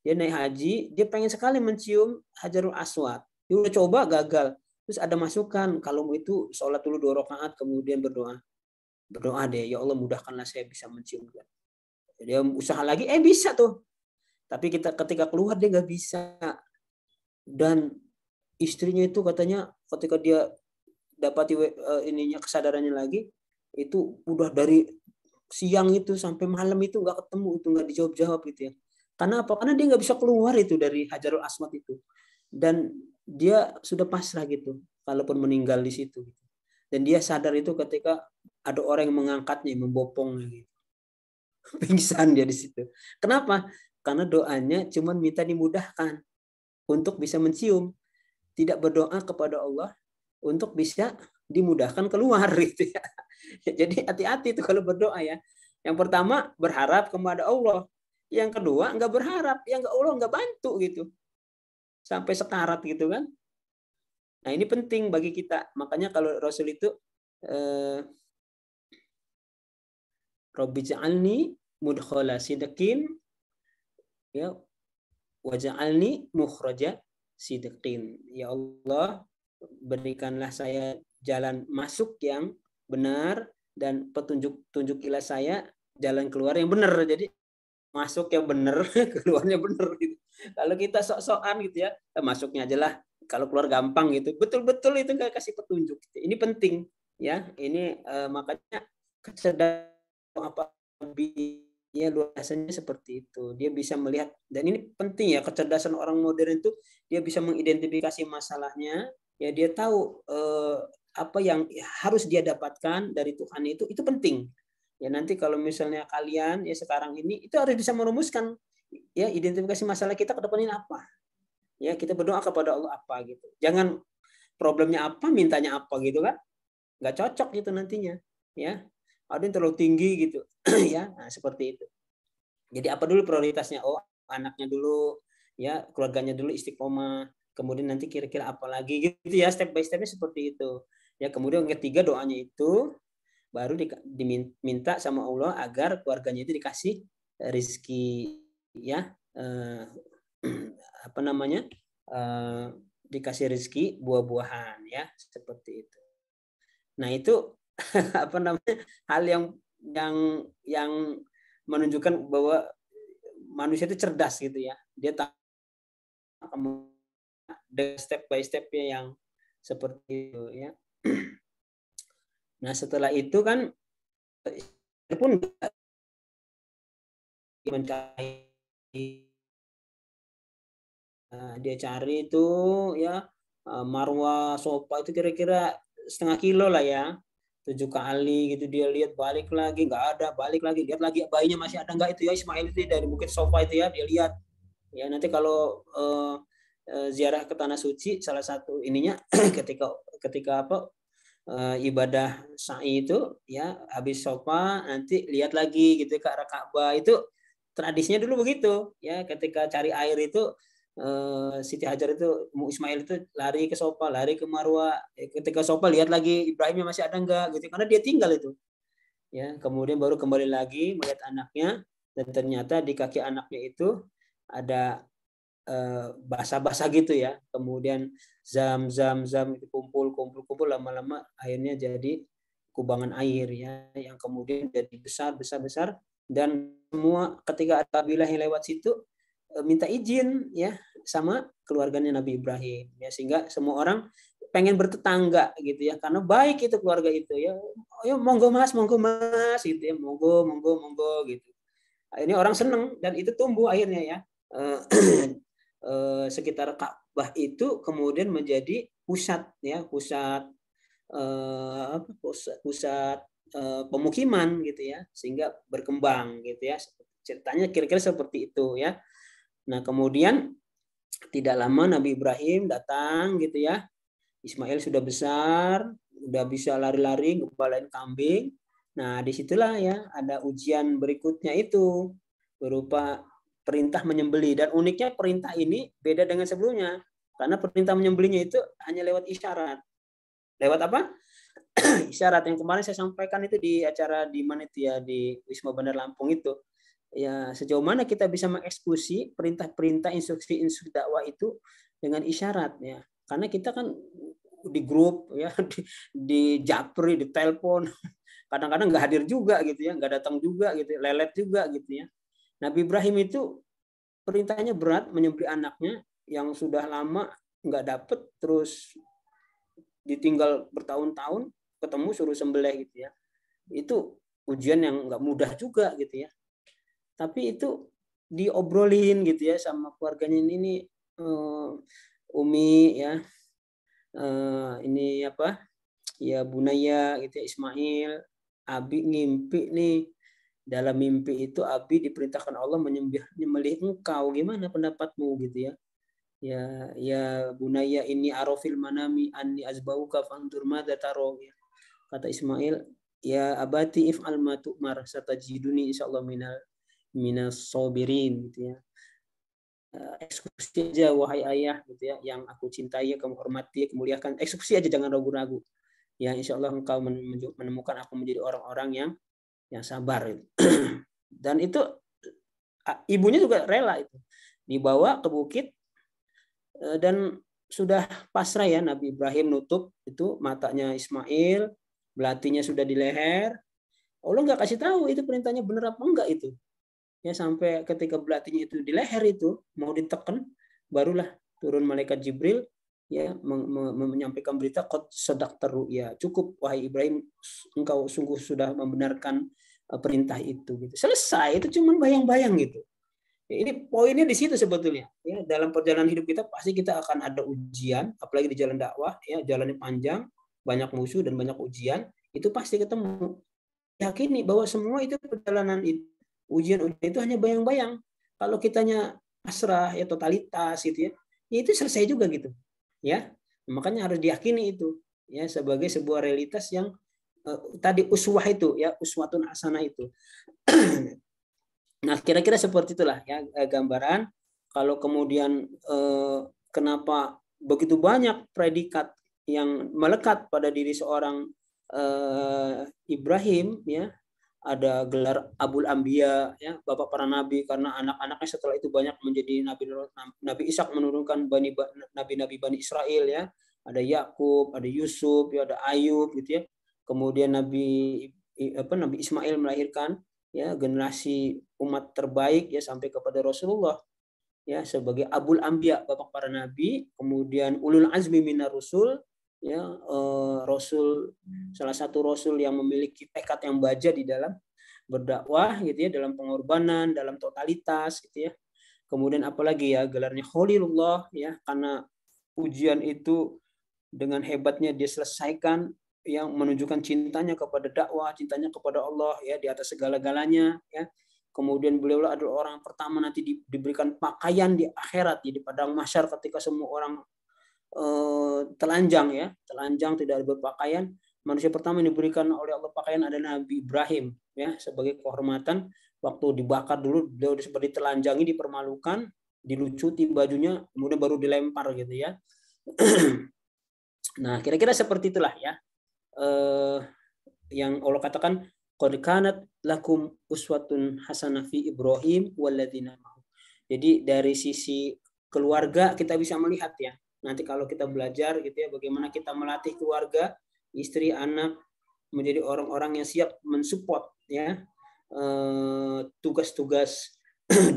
Dia naik haji, dia pengen sekali mencium Hajarul Aswad. Dia udah coba gagal. Terus ada masukan, kalau itu sholat dulu 2 rakaat kemudian berdoa. Berdoa deh, ya Allah mudahkanlah saya bisa mencium. Dia usaha lagi, bisa tuh. Tapi ketika keluar dia nggak bisa. Dan istrinya itu katanya ketika dia dapati kesadarannya lagi, itu udah dari siang itu sampai malam itu nggak ketemu, itu nggak dijawab gitu ya. Karena apa? Karena dia nggak bisa keluar itu dari Hajarul Aswad itu. Dan dia sudah pasrah gitu, kalaupun meninggal di situ. Dan dia sadar itu ketika ada orang yang mengangkatnya, membopongnya gitu. Pingsan dia di situ. Kenapa? Karena doanya cuma minta dimudahkan untuk bisa mencium, tidak berdoa kepada Allah untuk bisa dimudahkan keluar gitu ya. Jadi hati-hati itu kalau berdoa ya. Yang pertama berharap kepada Allah, yang kedua nggak berharap, yang Allah nggak bantu gitu sampai sekarat gitu kan. Nah ini penting bagi kita. Makanya kalau Rasul itu Rabbi ja'alni mudkhala sidqin ya waj'alni mukhraja sidqin. Ya Allah, berikanlah saya jalan masuk yang benar dan tunjukilah saya jalan keluar yang benar. Jadi masuk yang benar, keluarnya benar gitu. Kalau kita sok-sokan gitu ya, masuknya aja lah. Kalau keluar gampang gitu. Betul-betul itu nggak kasih petunjuk. Ini penting ya. Ini makanya kecerdasan apa ya luar biasanya seperti itu. Dia bisa melihat, dan ini penting ya, kecerdasan orang modern itu dia bisa mengidentifikasi masalahnya. Ya dia tahu apa yang harus dia dapatkan dari Tuhan itu penting. Ya nanti kalau misalnya kalian ya sekarang ini itu harus bisa merumuskan ya identifikasi masalah kita ke depan ini apa. Ya kita berdoa kepada Allah apa gitu. Jangan problemnya apa, mintanya apa gitu kan. Nggak cocok gitu nantinya. Ya ada yang terlalu tinggi gitu. Ya nah, seperti itu. Jadi apa dulu prioritasnya? Oh anaknya dulu, ya keluarganya dulu istiqomah. Kemudian nanti kira-kira apa lagi gitu ya, step by stepnya seperti itu. Ya kemudian yang ketiga doanya itu baru diminta sama Allah agar keluarganya itu dikasih rezeki ya apa namanya dikasih rezeki buah-buahan ya seperti itu. Nah itu apa namanya hal yang menunjukkan bahwa manusia itu cerdas gitu ya. Dia tahu step by stepnya yang seperti itu ya. Nah setelah itu kan pun mencari dia cari itu ya marwah sofa itu kira-kira 0,5 kilo lah ya, 7 kali gitu dia lihat, balik lagi nggak ada, balik lagi lihat lagi bayinya masih ada nggak itu ya, Ismail itu dari bukit sofa itu ya dia lihat ya. Nanti kalau ziarah ke tanah suci salah satu ininya ketika apa ibadah sa'i itu ya habis sofa nanti lihat lagi gitu ke arah Ka'bah. Itu tradisinya dulu begitu ya, ketika cari air itu Siti Hajar itu Ismail itu lari ke sofa, lari ke Marwah, ketika sofa lihat lagi Ibrahimnya masih ada enggak gitu, karena dia tinggal itu ya. Kemudian baru kembali lagi melihat anaknya, dan ternyata di kaki anaknya itu ada basah-basah gitu ya. Kemudian zam itu kumpul lama-lama akhirnya jadi kubangan air ya, yang kemudian jadi besar dan semua ketika ada kabilah yang lewat situ minta izin ya sama keluarganya Nabi Ibrahim ya, sehingga semua orang pengen bertetangga gitu ya, karena baik itu keluarga itu ya. Oh, monggo mas gitu ya, monggo gitu. Ini orang seneng dan itu tumbuh akhirnya ya. Sekitar Ka'bah itu kemudian menjadi pusat pemukiman gitu ya, sehingga berkembang gitu ya. Ceritanya kira-kira seperti itu ya. Nah kemudian tidak lama Nabi Ibrahim datang gitu ya. Ismail sudah besar, udah bisa lari-lari ngepalain kambing. Nah disitulah ya ada ujian berikutnya itu berupa perintah menyembelih. Dan uniknya perintah ini beda dengan sebelumnya, karena perintah menyembelihnya itu hanya lewat isyarat. Lewat apa? Isyarat yang kemarin saya sampaikan itu di acara di mana itu ya, di Wisma Bandar Lampung itu. Ya sejauh mana kita bisa mengeksekusi perintah-perintah instruksi dakwah itu dengan isyarat ya. Karena kita kan di grup ya, di japri, di telepon, kadang-kadang nggak hadir juga gitu ya, nggak datang juga gitu, lelet juga gitu ya. Nabi Ibrahim itu perintahnya berat, menyembelih anaknya yang sudah lama nggak dapet, terus ditinggal bertahun-tahun, ketemu suruh sembelih gitu ya. Itu ujian yang nggak mudah juga gitu ya. Tapi itu diobrolin gitu ya sama keluarganya ini Umi ya, ini apa ya, Bunaya gitu ya, Ismail, Abi ngimpi nih, dalam mimpi itu Abi diperintahkan Allah menyembelih engkau, gimana pendapatmu gitu ya. Ya Bunaya ini arofil manami anni azbauka fandur madza taro, ya. Kata Ismail, ya abati if'al ma tu'mar satajiduni insyaallah minas sabirin gitu ya. Eksekusi aja wahai ayah gitu ya, yang aku cintai, kamu hormati, kemuliakan, eksekusi aja, jangan ragu-ragu ya, insya Allah engkau menemukan aku menjadi orang-orang yang sabar gitu. Dan itu ibunya juga rela itu dibawa ke bukit, dan sudah pasrah ya Nabi Ibrahim, nutup itu matanya Ismail, belatinya sudah di leher. Allah nggak kasih tahu itu perintahnya benar apa enggak itu. Ya, sampai ketika belatinya itu di leher itu mau ditekan, barulah turun malaikat Jibril ya menyampaikan berita qad sadaqta ru'ya, cukup wahai Ibrahim, engkau sungguh sudah membenarkan perintah itu gitu. Selesai, itu cuma bayang-bayang gitu. Ya, ini poinnya di situ sebetulnya ya, dalam perjalanan hidup kita pasti kita akan ada ujian, apalagi di jalan dakwah ya, jalannya panjang, banyak musuh dan banyak ujian, itu pasti ketemu. Yakini bahwa semua itu perjalanan itu, ujian itu hanya bayang-bayang. Kalau kitanya pasrah ya, totalitas gitu ya, itu selesai juga gitu ya. Makanya harus diyakini itu ya sebagai sebuah realitas yang tadi uswah itu ya, uswatun hasanah itu. Nah, kira-kira seperti itulah ya gambaran. Kalau kemudian kenapa begitu banyak predikat yang melekat pada diri seorang Ibrahim ya, ada gelar Abul Anbiya ya, bapak para nabi, karena anak-anaknya setelah itu banyak menjadi Nabi Ishak menurunkan nabi-nabi Bani Israel ya, ada Yakub, ada Yusuf ya, ada Ayub gitu ya. Kemudian Nabi Ismail melahirkan ya generasi umat terbaik ya sampai kepada Rasulullah ya sebagai Abul Anbiya, bapak para nabi. Kemudian ulul azmi minar rusul ya, rasul, salah satu rasul yang memiliki tekad yang baja di dalam berdakwah gitu ya, dalam pengorbanan, dalam totalitas gitu ya. Kemudian apalagi ya, gelarnya Khalilullah ya, karena ujian itu dengan hebatnya dia selesaikan, yang menunjukkan cintanya kepada dakwah, cintanya kepada Allah ya, di atas segala-galanya ya. Kemudian beliau adalah orang pertama nanti diberikan pakaian di akhirat ya, di padang mahsyar, ketika semua orang telanjang ya, telanjang tidak berpakaian, manusia pertama yang diberikan oleh Allah pakaian ada Nabi Ibrahim ya, sebagai kehormatan. Waktu dibakar dulu beliau seperti telanjangi, dipermalukan, dilucuti bajunya, kemudian baru dilempar gitu ya. Nah, kira-kira seperti itulah ya yang Allah katakan qad kanat lakum uswatun hasanah fi Ibrahim walladzina ma'ahu. Jadi dari sisi keluarga kita bisa melihat ya, nanti kalau kita belajar gitu ya, bagaimana kita melatih keluarga, istri, anak menjadi orang-orang yang siap mensupport ya tugas-tugas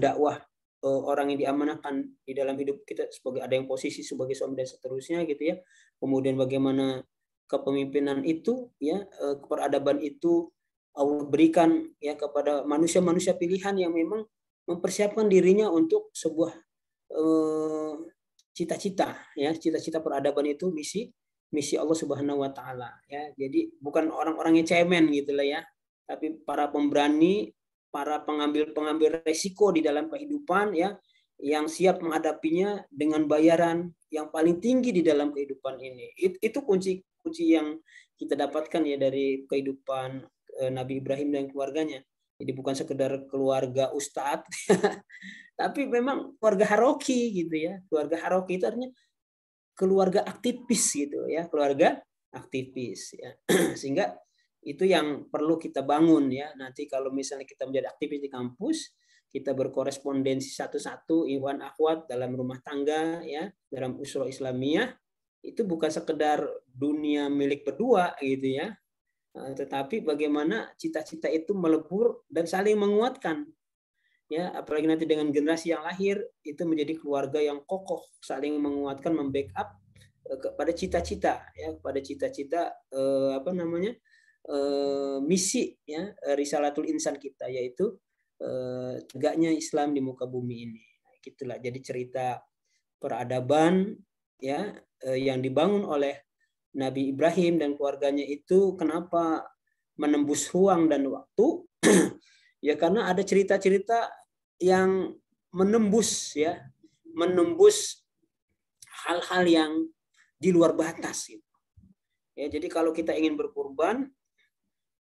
dakwah orang yang diamanahkan di dalam hidup kita, sebagai ada yang posisi sebagai suami dan seterusnya gitu ya. Kemudian bagaimana kepemimpinan itu ya, keperadaban itu Allah berikan ya kepada manusia-manusia pilihan yang memang mempersiapkan dirinya untuk sebuah cita-cita ya, cita-cita peradaban itu misi Allah Subhanahu wa taala ya. Jadi bukan orang-orang yang cemen gitu lah ya, tapi para pemberani, para pengambil resiko di dalam kehidupan ya, yang siap menghadapinya dengan bayaran yang paling tinggi di dalam kehidupan ini. Itu kunci yang kita dapatkan ya dari kehidupan Nabi Ibrahim dan keluarganya. Jadi bukan sekedar keluarga ustadz, tapi memang keluarga haroki gitu ya. Keluarga haroki itu artinya keluarga aktivis gitu ya, keluarga aktivis ya. Sehingga itu yang perlu kita bangun ya. Nanti kalau misalnya kita menjadi aktivis di kampus, kita berkorespondensi satu-satu, ikhwan akhwat dalam rumah tangga ya, dalam usra Islamiyah, itu bukan sekedar dunia milik berdua gitu ya, tetapi bagaimana cita-cita itu melebur dan saling menguatkan. Ya, apalagi nanti dengan generasi yang lahir itu menjadi keluarga yang kokoh, saling menguatkan, membackup kepada cita-cita ya, kepada cita-cita misi ya, risalatul insan kita, yaitu tegaknya Islam di muka bumi ini. Gitulah jadi cerita peradaban ya yang dibangun oleh Nabi Ibrahim dan keluarganya itu kenapa menembus ruang dan waktu? Ya karena ada cerita-cerita yang menembus hal-hal yang di luar batas gitu. Ya, jadi kalau kita ingin berkurban,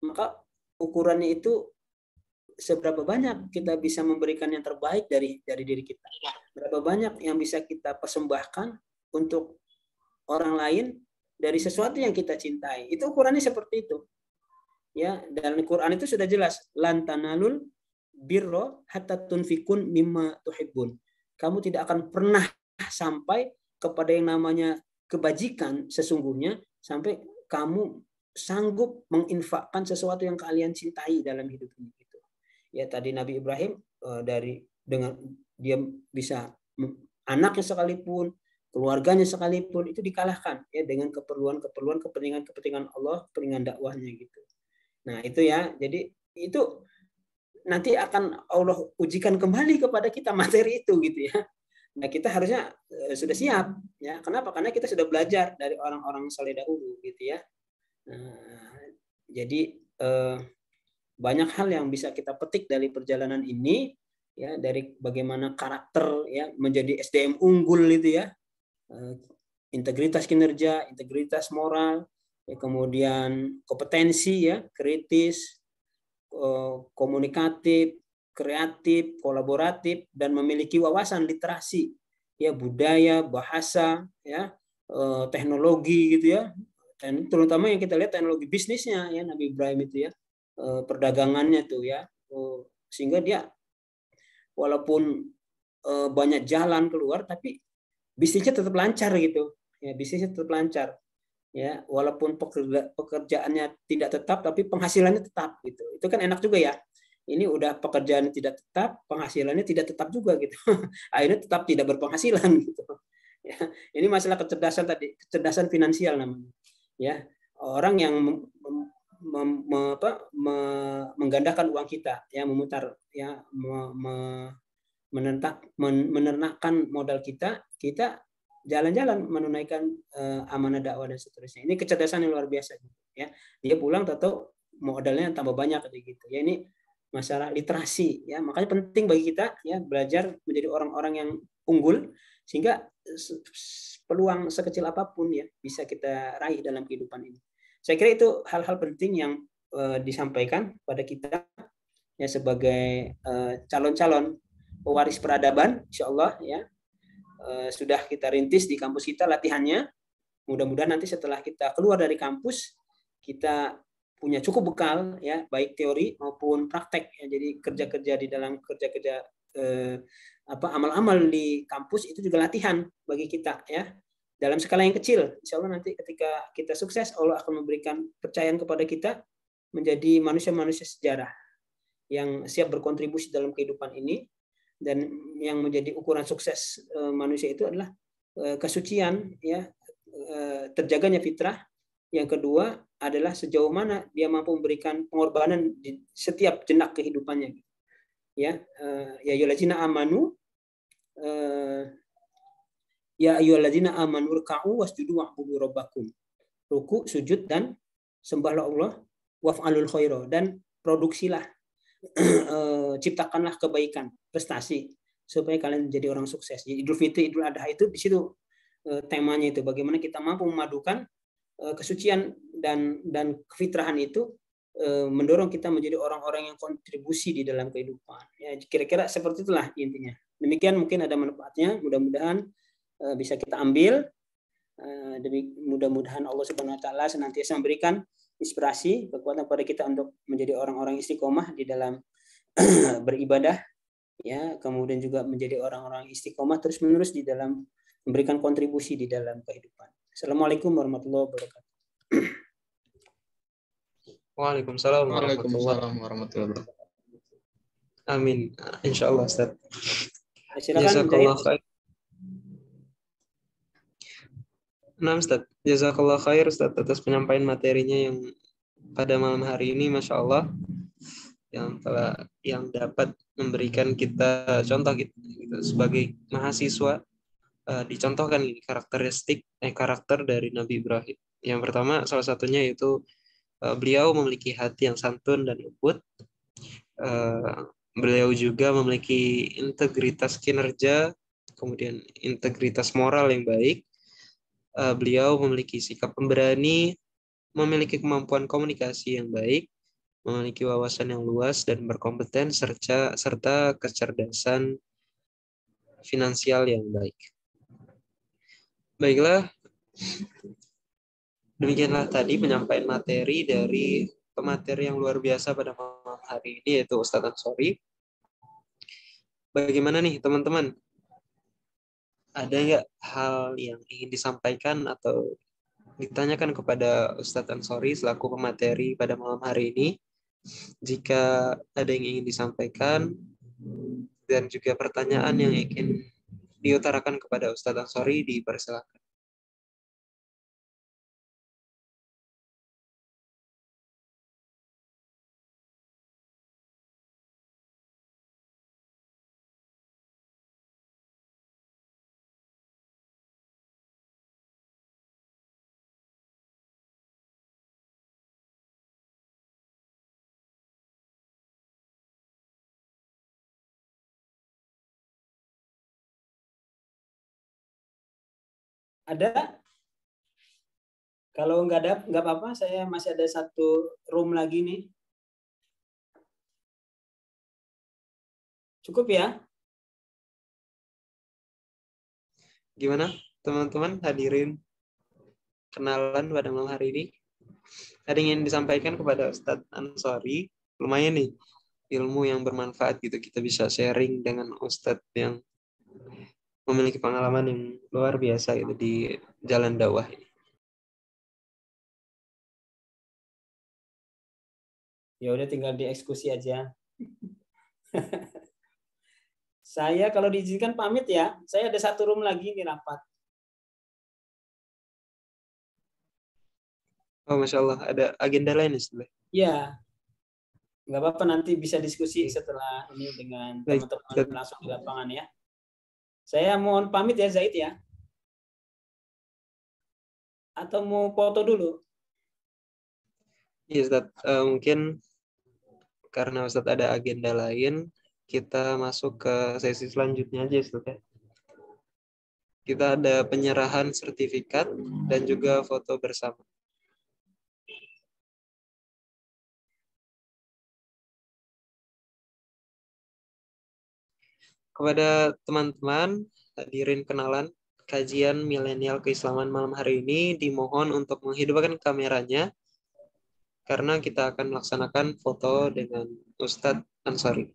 maka ukurannya itu seberapa banyak kita bisa memberikan yang terbaik dari diri kita. Berapa banyak yang bisa kita persembahkan untuk orang lain dari sesuatu yang kita cintai. Itu ukurannya seperti itu. Ya, dalam Al-Qur'an itu sudah jelas, lan tanalul birra hatta tunfikun mimma tuhibbun. Kamu tidak akan pernah sampai kepada yang namanya kebajikan sesungguhnya sampai kamu sanggup menginfakkan sesuatu yang kalian cintai dalam hidup ini. Ya tadi Nabi Ibrahim dengan dia bisa anaknya sekalipun, keluarganya sekalipun itu dikalahkan ya dengan kepentingan Allah, kepentingan dakwahnya gitu. Nah itu ya, jadi itu nanti akan Allah ujikan kembali kepada kita materi itu gitu ya. Nah kita harusnya sudah siap ya. Kenapa? Karena kita sudah belajar dari orang-orang saleh dahulu gitu ya. Nah, jadi banyak hal yang bisa kita petik dari perjalanan ini ya, dari bagaimana karakter ya menjadi SDM unggul itu ya, integritas kinerja, integritas moral, ya, kemudian kompetensi ya, kritis, komunikatif, kreatif, kolaboratif, dan memiliki wawasan literasi ya, budaya, bahasa ya, teknologi gitu ya, dan terutama yang kita lihat teknologi bisnisnya ya Nabi Ibrahim itu ya, perdagangannya tuh ya, sehingga dia walaupun banyak jalan keluar tapi bisnisnya tetap lancar gitu ya, bisnisnya tetap lancar ya, walaupun pekerjaannya tidak tetap tapi penghasilannya tetap gitu. Itu kan enak juga ya, ini udah pekerjaannya tidak tetap, penghasilannya tidak tetap juga gitu. Akhirnya tetap tidak berpenghasilan gitu ya. Ini masalah kecerdasan tadi, kecerdasan finansial namanya ya, orang yang menggandakan uang kita ya, memutar ya, menernakkan modal kita jalan-jalan menunaikan amanah dakwah dan seterusnya. Ini kecerdasan yang luar biasa ya. Dia pulang atau modalnya tambah banyak gitu ya. Ini masalah literasi ya, makanya penting bagi kita ya belajar menjadi orang-orang yang unggul sehingga peluang sekecil apapun ya bisa kita raih dalam kehidupan ini. Saya kira itu hal-hal penting yang disampaikan pada kita ya sebagai calon-calon pewaris peradaban, insya Allah ya. Sudah kita rintis di kampus kita latihannya. Mudah-mudahan nanti setelah kita keluar dari kampus kita punya cukup bekal ya, baik teori maupun praktek ya. Jadi kerja-kerja di dalam amal-amal di kampus itu juga latihan bagi kita ya. Dalam skala yang kecil, insya Allah nanti ketika kita sukses, Allah akan memberikan kepercayaan kepada kita menjadi manusia-manusia sejarah yang siap berkontribusi dalam kehidupan ini, dan yang menjadi ukuran sukses manusia itu adalah kesucian, ya, terjaganya fitrah. Yang kedua adalah sejauh mana dia mampu memberikan pengorbanan di setiap jenak kehidupannya. Ya ayyuhallazina amanu ya ayyuhallazina amanu ruk'u wasjudu wa'budu rabbakum. Ruku, sujud, dan sembahlah Allah, waf'alul khaira, dan produksilah, ciptakanlah kebaikan, prestasi, supaya kalian menjadi orang sukses. Jadi Idul Fitri, Idul Adha itu di situ temanya itu, bagaimana kita mampu memadukan kesucian dan kefitrahan itu, mendorong kita menjadi orang-orang yang kontribusi di dalam kehidupan. Ya, kira-kira seperti itulah intinya. Demikian, mungkin ada manfaatnya, mudah-mudahan bisa kita ambil. Mudah-mudahan Allah Subhanahu wa taala senantiasa memberikan inspirasi, kekuatan pada kita untuk menjadi orang-orang istiqomah di dalam beribadah, ya, kemudian juga menjadi orang-orang istiqomah terus-menerus di dalam memberikan kontribusi di dalam kehidupan. Assalamualaikum warahmatullahi wabarakatuh. Waalaikumsalam warahmatullahi Waalaikumsalam warahmatullahi wabarakatuh. wabarakatuh. Amin. Insyaallah Ustaz. Silakan Jazakallah Zahid. khair. Nah, Ustaz. Jazakallah khair Ustaz atas penyampaian materinya yang pada malam hari ini, Masya Allah, yang dapat memberikan kita contoh gitu, sebagai mahasiswa, dicontohkan ini karakter dari Nabi Ibrahim. Yang pertama, salah satunya itu beliau memiliki hati yang santun dan lembut. Beliau juga memiliki integritas kinerja, kemudian integritas moral yang baik. Beliau memiliki sikap pemberani, memiliki kemampuan komunikasi yang baik, memiliki wawasan yang luas dan berkompeten, serta kecerdasan finansial yang baik. Baiklah, demikianlah tadi penyampaian materi dari pemateri yang luar biasa pada malam hari ini, yaitu Ustadz Ansori. Bagaimana nih teman-teman? Ada nggak hal yang ingin disampaikan atau ditanyakan kepada Ustadz Ansori selaku pemateri pada malam hari ini? Jika ada yang ingin disampaikan dan juga pertanyaan yang ingin diutarakan kepada Ustadz Ansori, dipersilakan. Ada? Kalau nggak ada, nggak apa-apa. Saya masih ada satu room lagi nih. Cukup ya? Gimana teman-teman hadirin kenalan pada malam hari ini? Ada yang ingin disampaikan kepada Ustadz Ansori? Lumayan nih ilmu yang bermanfaat gitu. Kita bisa sharing dengan Ustadz yang memiliki pengalaman yang luar biasa gitu di jalan dakwah ini. Ya udah tinggal dieksekusi aja. Saya kalau diizinkan pamit ya. Saya ada satu room lagi nih rapat. Oh, Masya Allah, ada agenda lain ya sebelah. Ya, nggak apa-apa, nanti bisa diskusi setelah ini dengan teman-teman langsung di lapangan ya. Saya mohon pamit ya Zaid ya. Atau mau foto dulu? Iya Ustadz, mungkin karena Ustadz ada agenda lain, kita masuk ke sesi selanjutnya aja Ustadz ya. Kita ada penyerahan sertifikat dan juga foto bersama. Kepada teman-teman, hadirin kenalan kajian milenial keislaman malam hari ini, dimohon untuk menghidupkan kameranya karena kita akan melaksanakan foto dengan Ustadz Ansori.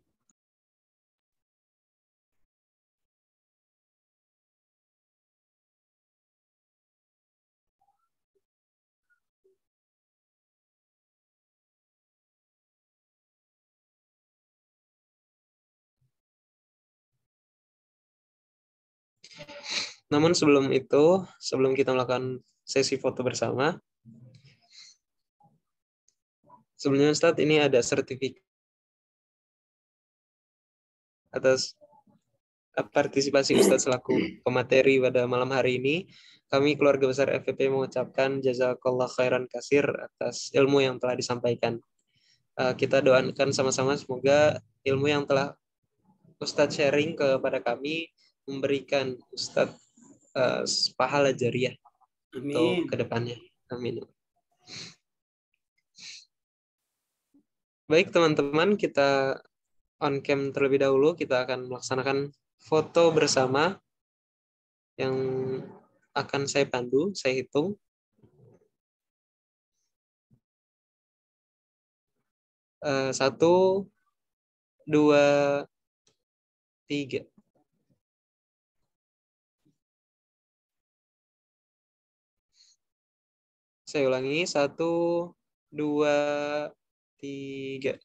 Namun sebelum itu, sebelum kita melakukan sesi foto bersama, sebelumnya Ustadz ini ada sertifikat atas partisipasi Ustadz selaku pemateri pada malam hari ini. Kami keluarga besar FVP mengucapkan jazakallah khairan kasir atas ilmu yang telah disampaikan. Kita doakan sama-sama semoga ilmu yang telah Ustadz sharing kepada kami memberikan Ustadz pahala jariah untuk kedepannya. Amin. Baik teman-teman, kita on cam terlebih dahulu. Kita akan melaksanakan foto bersama yang akan saya pandu, saya hitung. 1, 2, 3. Saya ulangi, 1, 2, 3.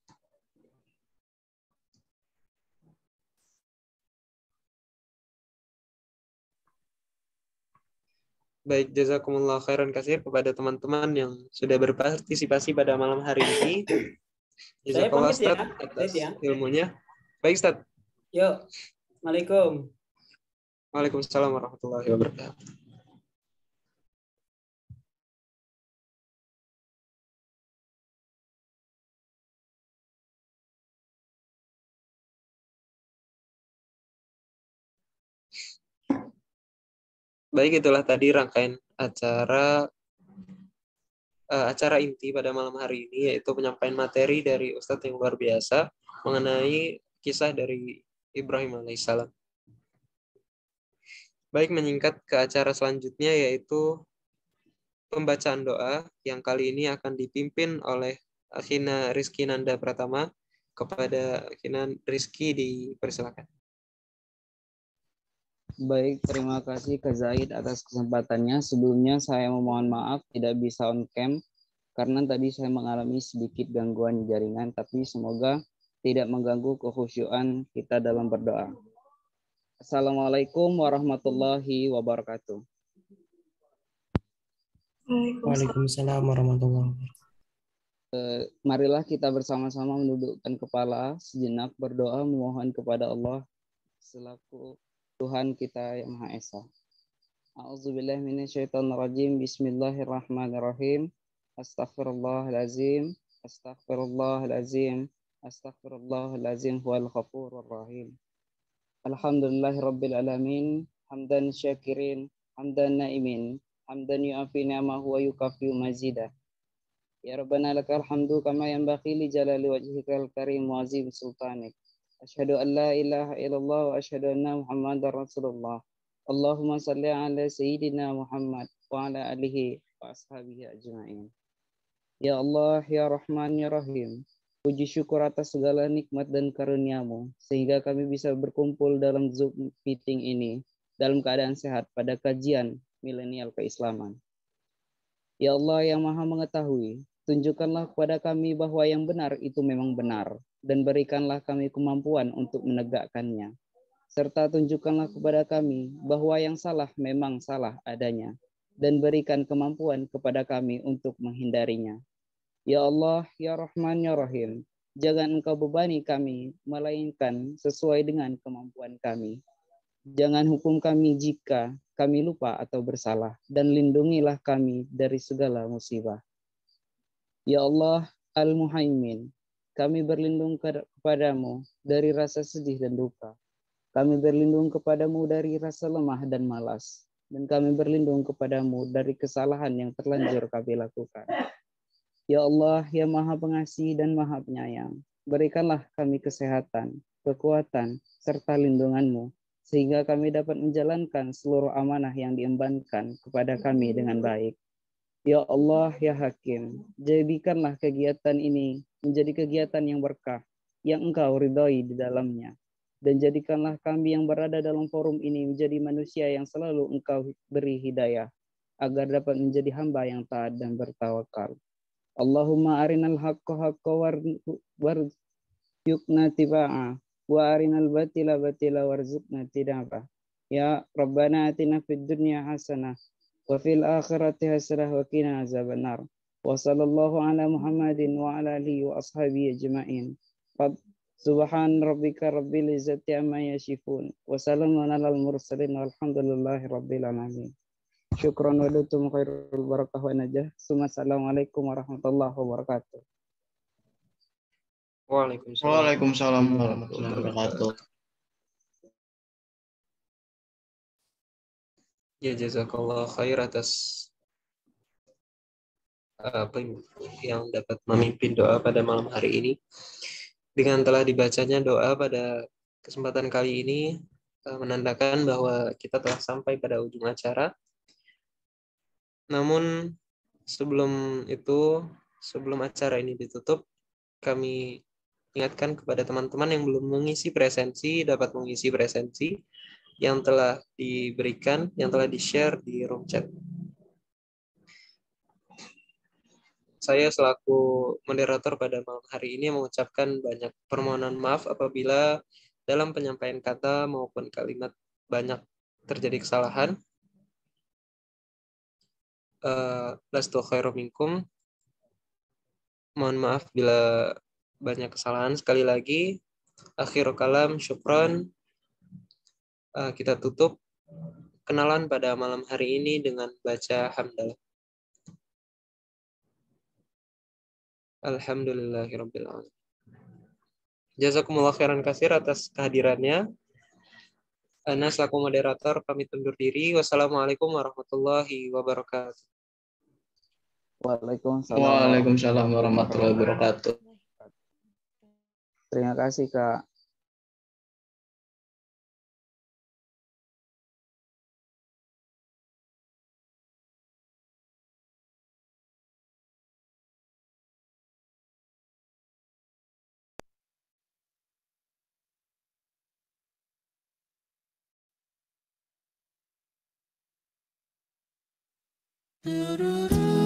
Baik, jazakumullah khairan katsir kepada teman-teman yang sudah berpartisipasi pada malam hari ini. Saya Jazakallah pamit ya, Ustaz atas ya. ilmunya. Baik, Ustaz. Yuk, Assalamualaikum. Waalaikumsalam warahmatullahi wabarakatuh. Baik, itulah tadi rangkaian acara inti pada malam hari ini, yaitu penyampaian materi dari Ustadz yang luar biasa mengenai kisah dari Ibrahim alaihissalam. Baik, menyingkat ke acara selanjutnya, yaitu pembacaan doa yang kali ini akan dipimpin oleh Akhina Rizky Nanda Pratama. Kepada Akhina Rizky dipersilakan. Baik, terima kasih Kak Zaid atas kesempatannya. Sebelumnya saya memohon maaf tidak bisa on cam karena tadi saya mengalami sedikit gangguan jaringan, tapi semoga tidak mengganggu kekhusyuan kita dalam berdoa. Assalamualaikum warahmatullahi wabarakatuh. Waalaikumsalam warahmatullahi wabarakatuh. Marilah kita bersama-sama menundukkan kepala sejenak, berdoa memohon kepada Allah selaku Tuhan kita yang Maha Esa. A'udzubillahi minasyaitonirrajim. Bismillahirrahmanirrahim. Astaghfirullahalazim. Astaghfirullahalazim. Astaghfirullahalazim huwal ghafurur rahim. Alhamdulillahirabbil alamin. Hamdan syakirin, hamdan naimin, hamdan yu'afi ni'amahu wa yukafi'u mazidah. Ya Rabbana lakal hamdu kama yanbaghi li jalali wajhikal karim wa azim sultanik. Asyhadu an la ilaha illallah wa asyhadu anna Muhammadar Rasulullah. Allahumma salli ala sayyidina Muhammad wa ala alihi wa ashabihi ajma'in. Ya Allah, ya Rahman, ya Rahim. Puji syukur atas segala nikmat dan karunia-Mu sehingga kami bisa berkumpul dalam Zoom meeting ini dalam keadaan sehat pada kajian milenial keislaman. Ya Allah yang Maha mengetahui, tunjukkanlah kepada kami bahwa yang benar itu memang benar, dan berikanlah kami kemampuan untuk menegakkannya. Serta tunjukkanlah kepada kami bahwa yang salah memang salah adanya, dan berikan kemampuan kepada kami untuk menghindarinya. Ya Allah, ya Rahman, ya Rahim, jangan Engkau bebani kami, melainkan sesuai dengan kemampuan kami. Jangan hukum kami jika kami lupa atau bersalah, dan lindungilah kami dari segala musibah. Ya Allah Al-Muhaimin, kami berlindung kepadamu dari rasa sedih dan duka. Kami berlindung kepadamu dari rasa lemah dan malas. Dan kami berlindung kepadamu dari kesalahan yang terlanjur kami lakukan. Ya Allah yang Maha Pengasih dan Maha Penyayang, berikanlah kami kesehatan, kekuatan, serta lindungan-Mu, sehingga kami dapat menjalankan seluruh amanah yang diembankan kepada kami dengan baik. Ya Allah, ya Hakim, jadikanlah kegiatan ini menjadi kegiatan yang berkah, yang Engkau ridhoi di dalamnya. Dan jadikanlah kami yang berada dalam forum ini menjadi manusia yang selalu Engkau beri hidayah, agar dapat menjadi hamba yang taat dan bertawakal. Allahumma arinal haqqa haqqa warzuqna tiba'a wa arinal batila batila warzuqna tinaba. Ya Rabbana atina fid dunya hasanah wa fil akhirati hasanah wa qina azabannar. Wa sallallahu ala Muhammadin wa ala alihi wa ashabihi ajma'in. Subhan rabbika rabbil izzati amma yasifun wa salamun alal mursalin walhamdulillahi rabbil alamin. Syukran wa dutum khairul barakah wa najah. Assalamualaikum warahmatullahi wabarakatuh. Waalaikumsalam warahmatullahi wabarakatuh. Ya, jazakallah khair atas yang dapat memimpin doa pada malam hari ini. Dengan telah dibacanya doa pada kesempatan kali ini menandakan bahwa kita telah sampai pada ujung acara. Namun sebelum itu, sebelum acara ini ditutup, kami ingatkan kepada teman-teman yang belum mengisi presensi, dapat mengisi presensi yang telah diberikan, yang telah di-share di room chat. saya selaku moderator pada malam hari ini mengucapkan banyak permohonan maaf apabila dalam penyampaian kata maupun kalimat banyak terjadi kesalahan. Lastu khairu minkum. Mohon maaf bila banyak kesalahan. Sekali lagi, akhirul kalam, syukron. Kita tutup kenalan pada malam hari ini dengan baca hamdalah. Alhamdulillahirabbil alamin. Jazakumullah khairan katsir atas kehadirannya. Ana selaku moderator pamit undur diri. Wassalamualaikum warahmatullahi wabarakatuh. Waalaikumsalam warahmatullahi wabarakatuh. Terima kasih, Kak. Do do do.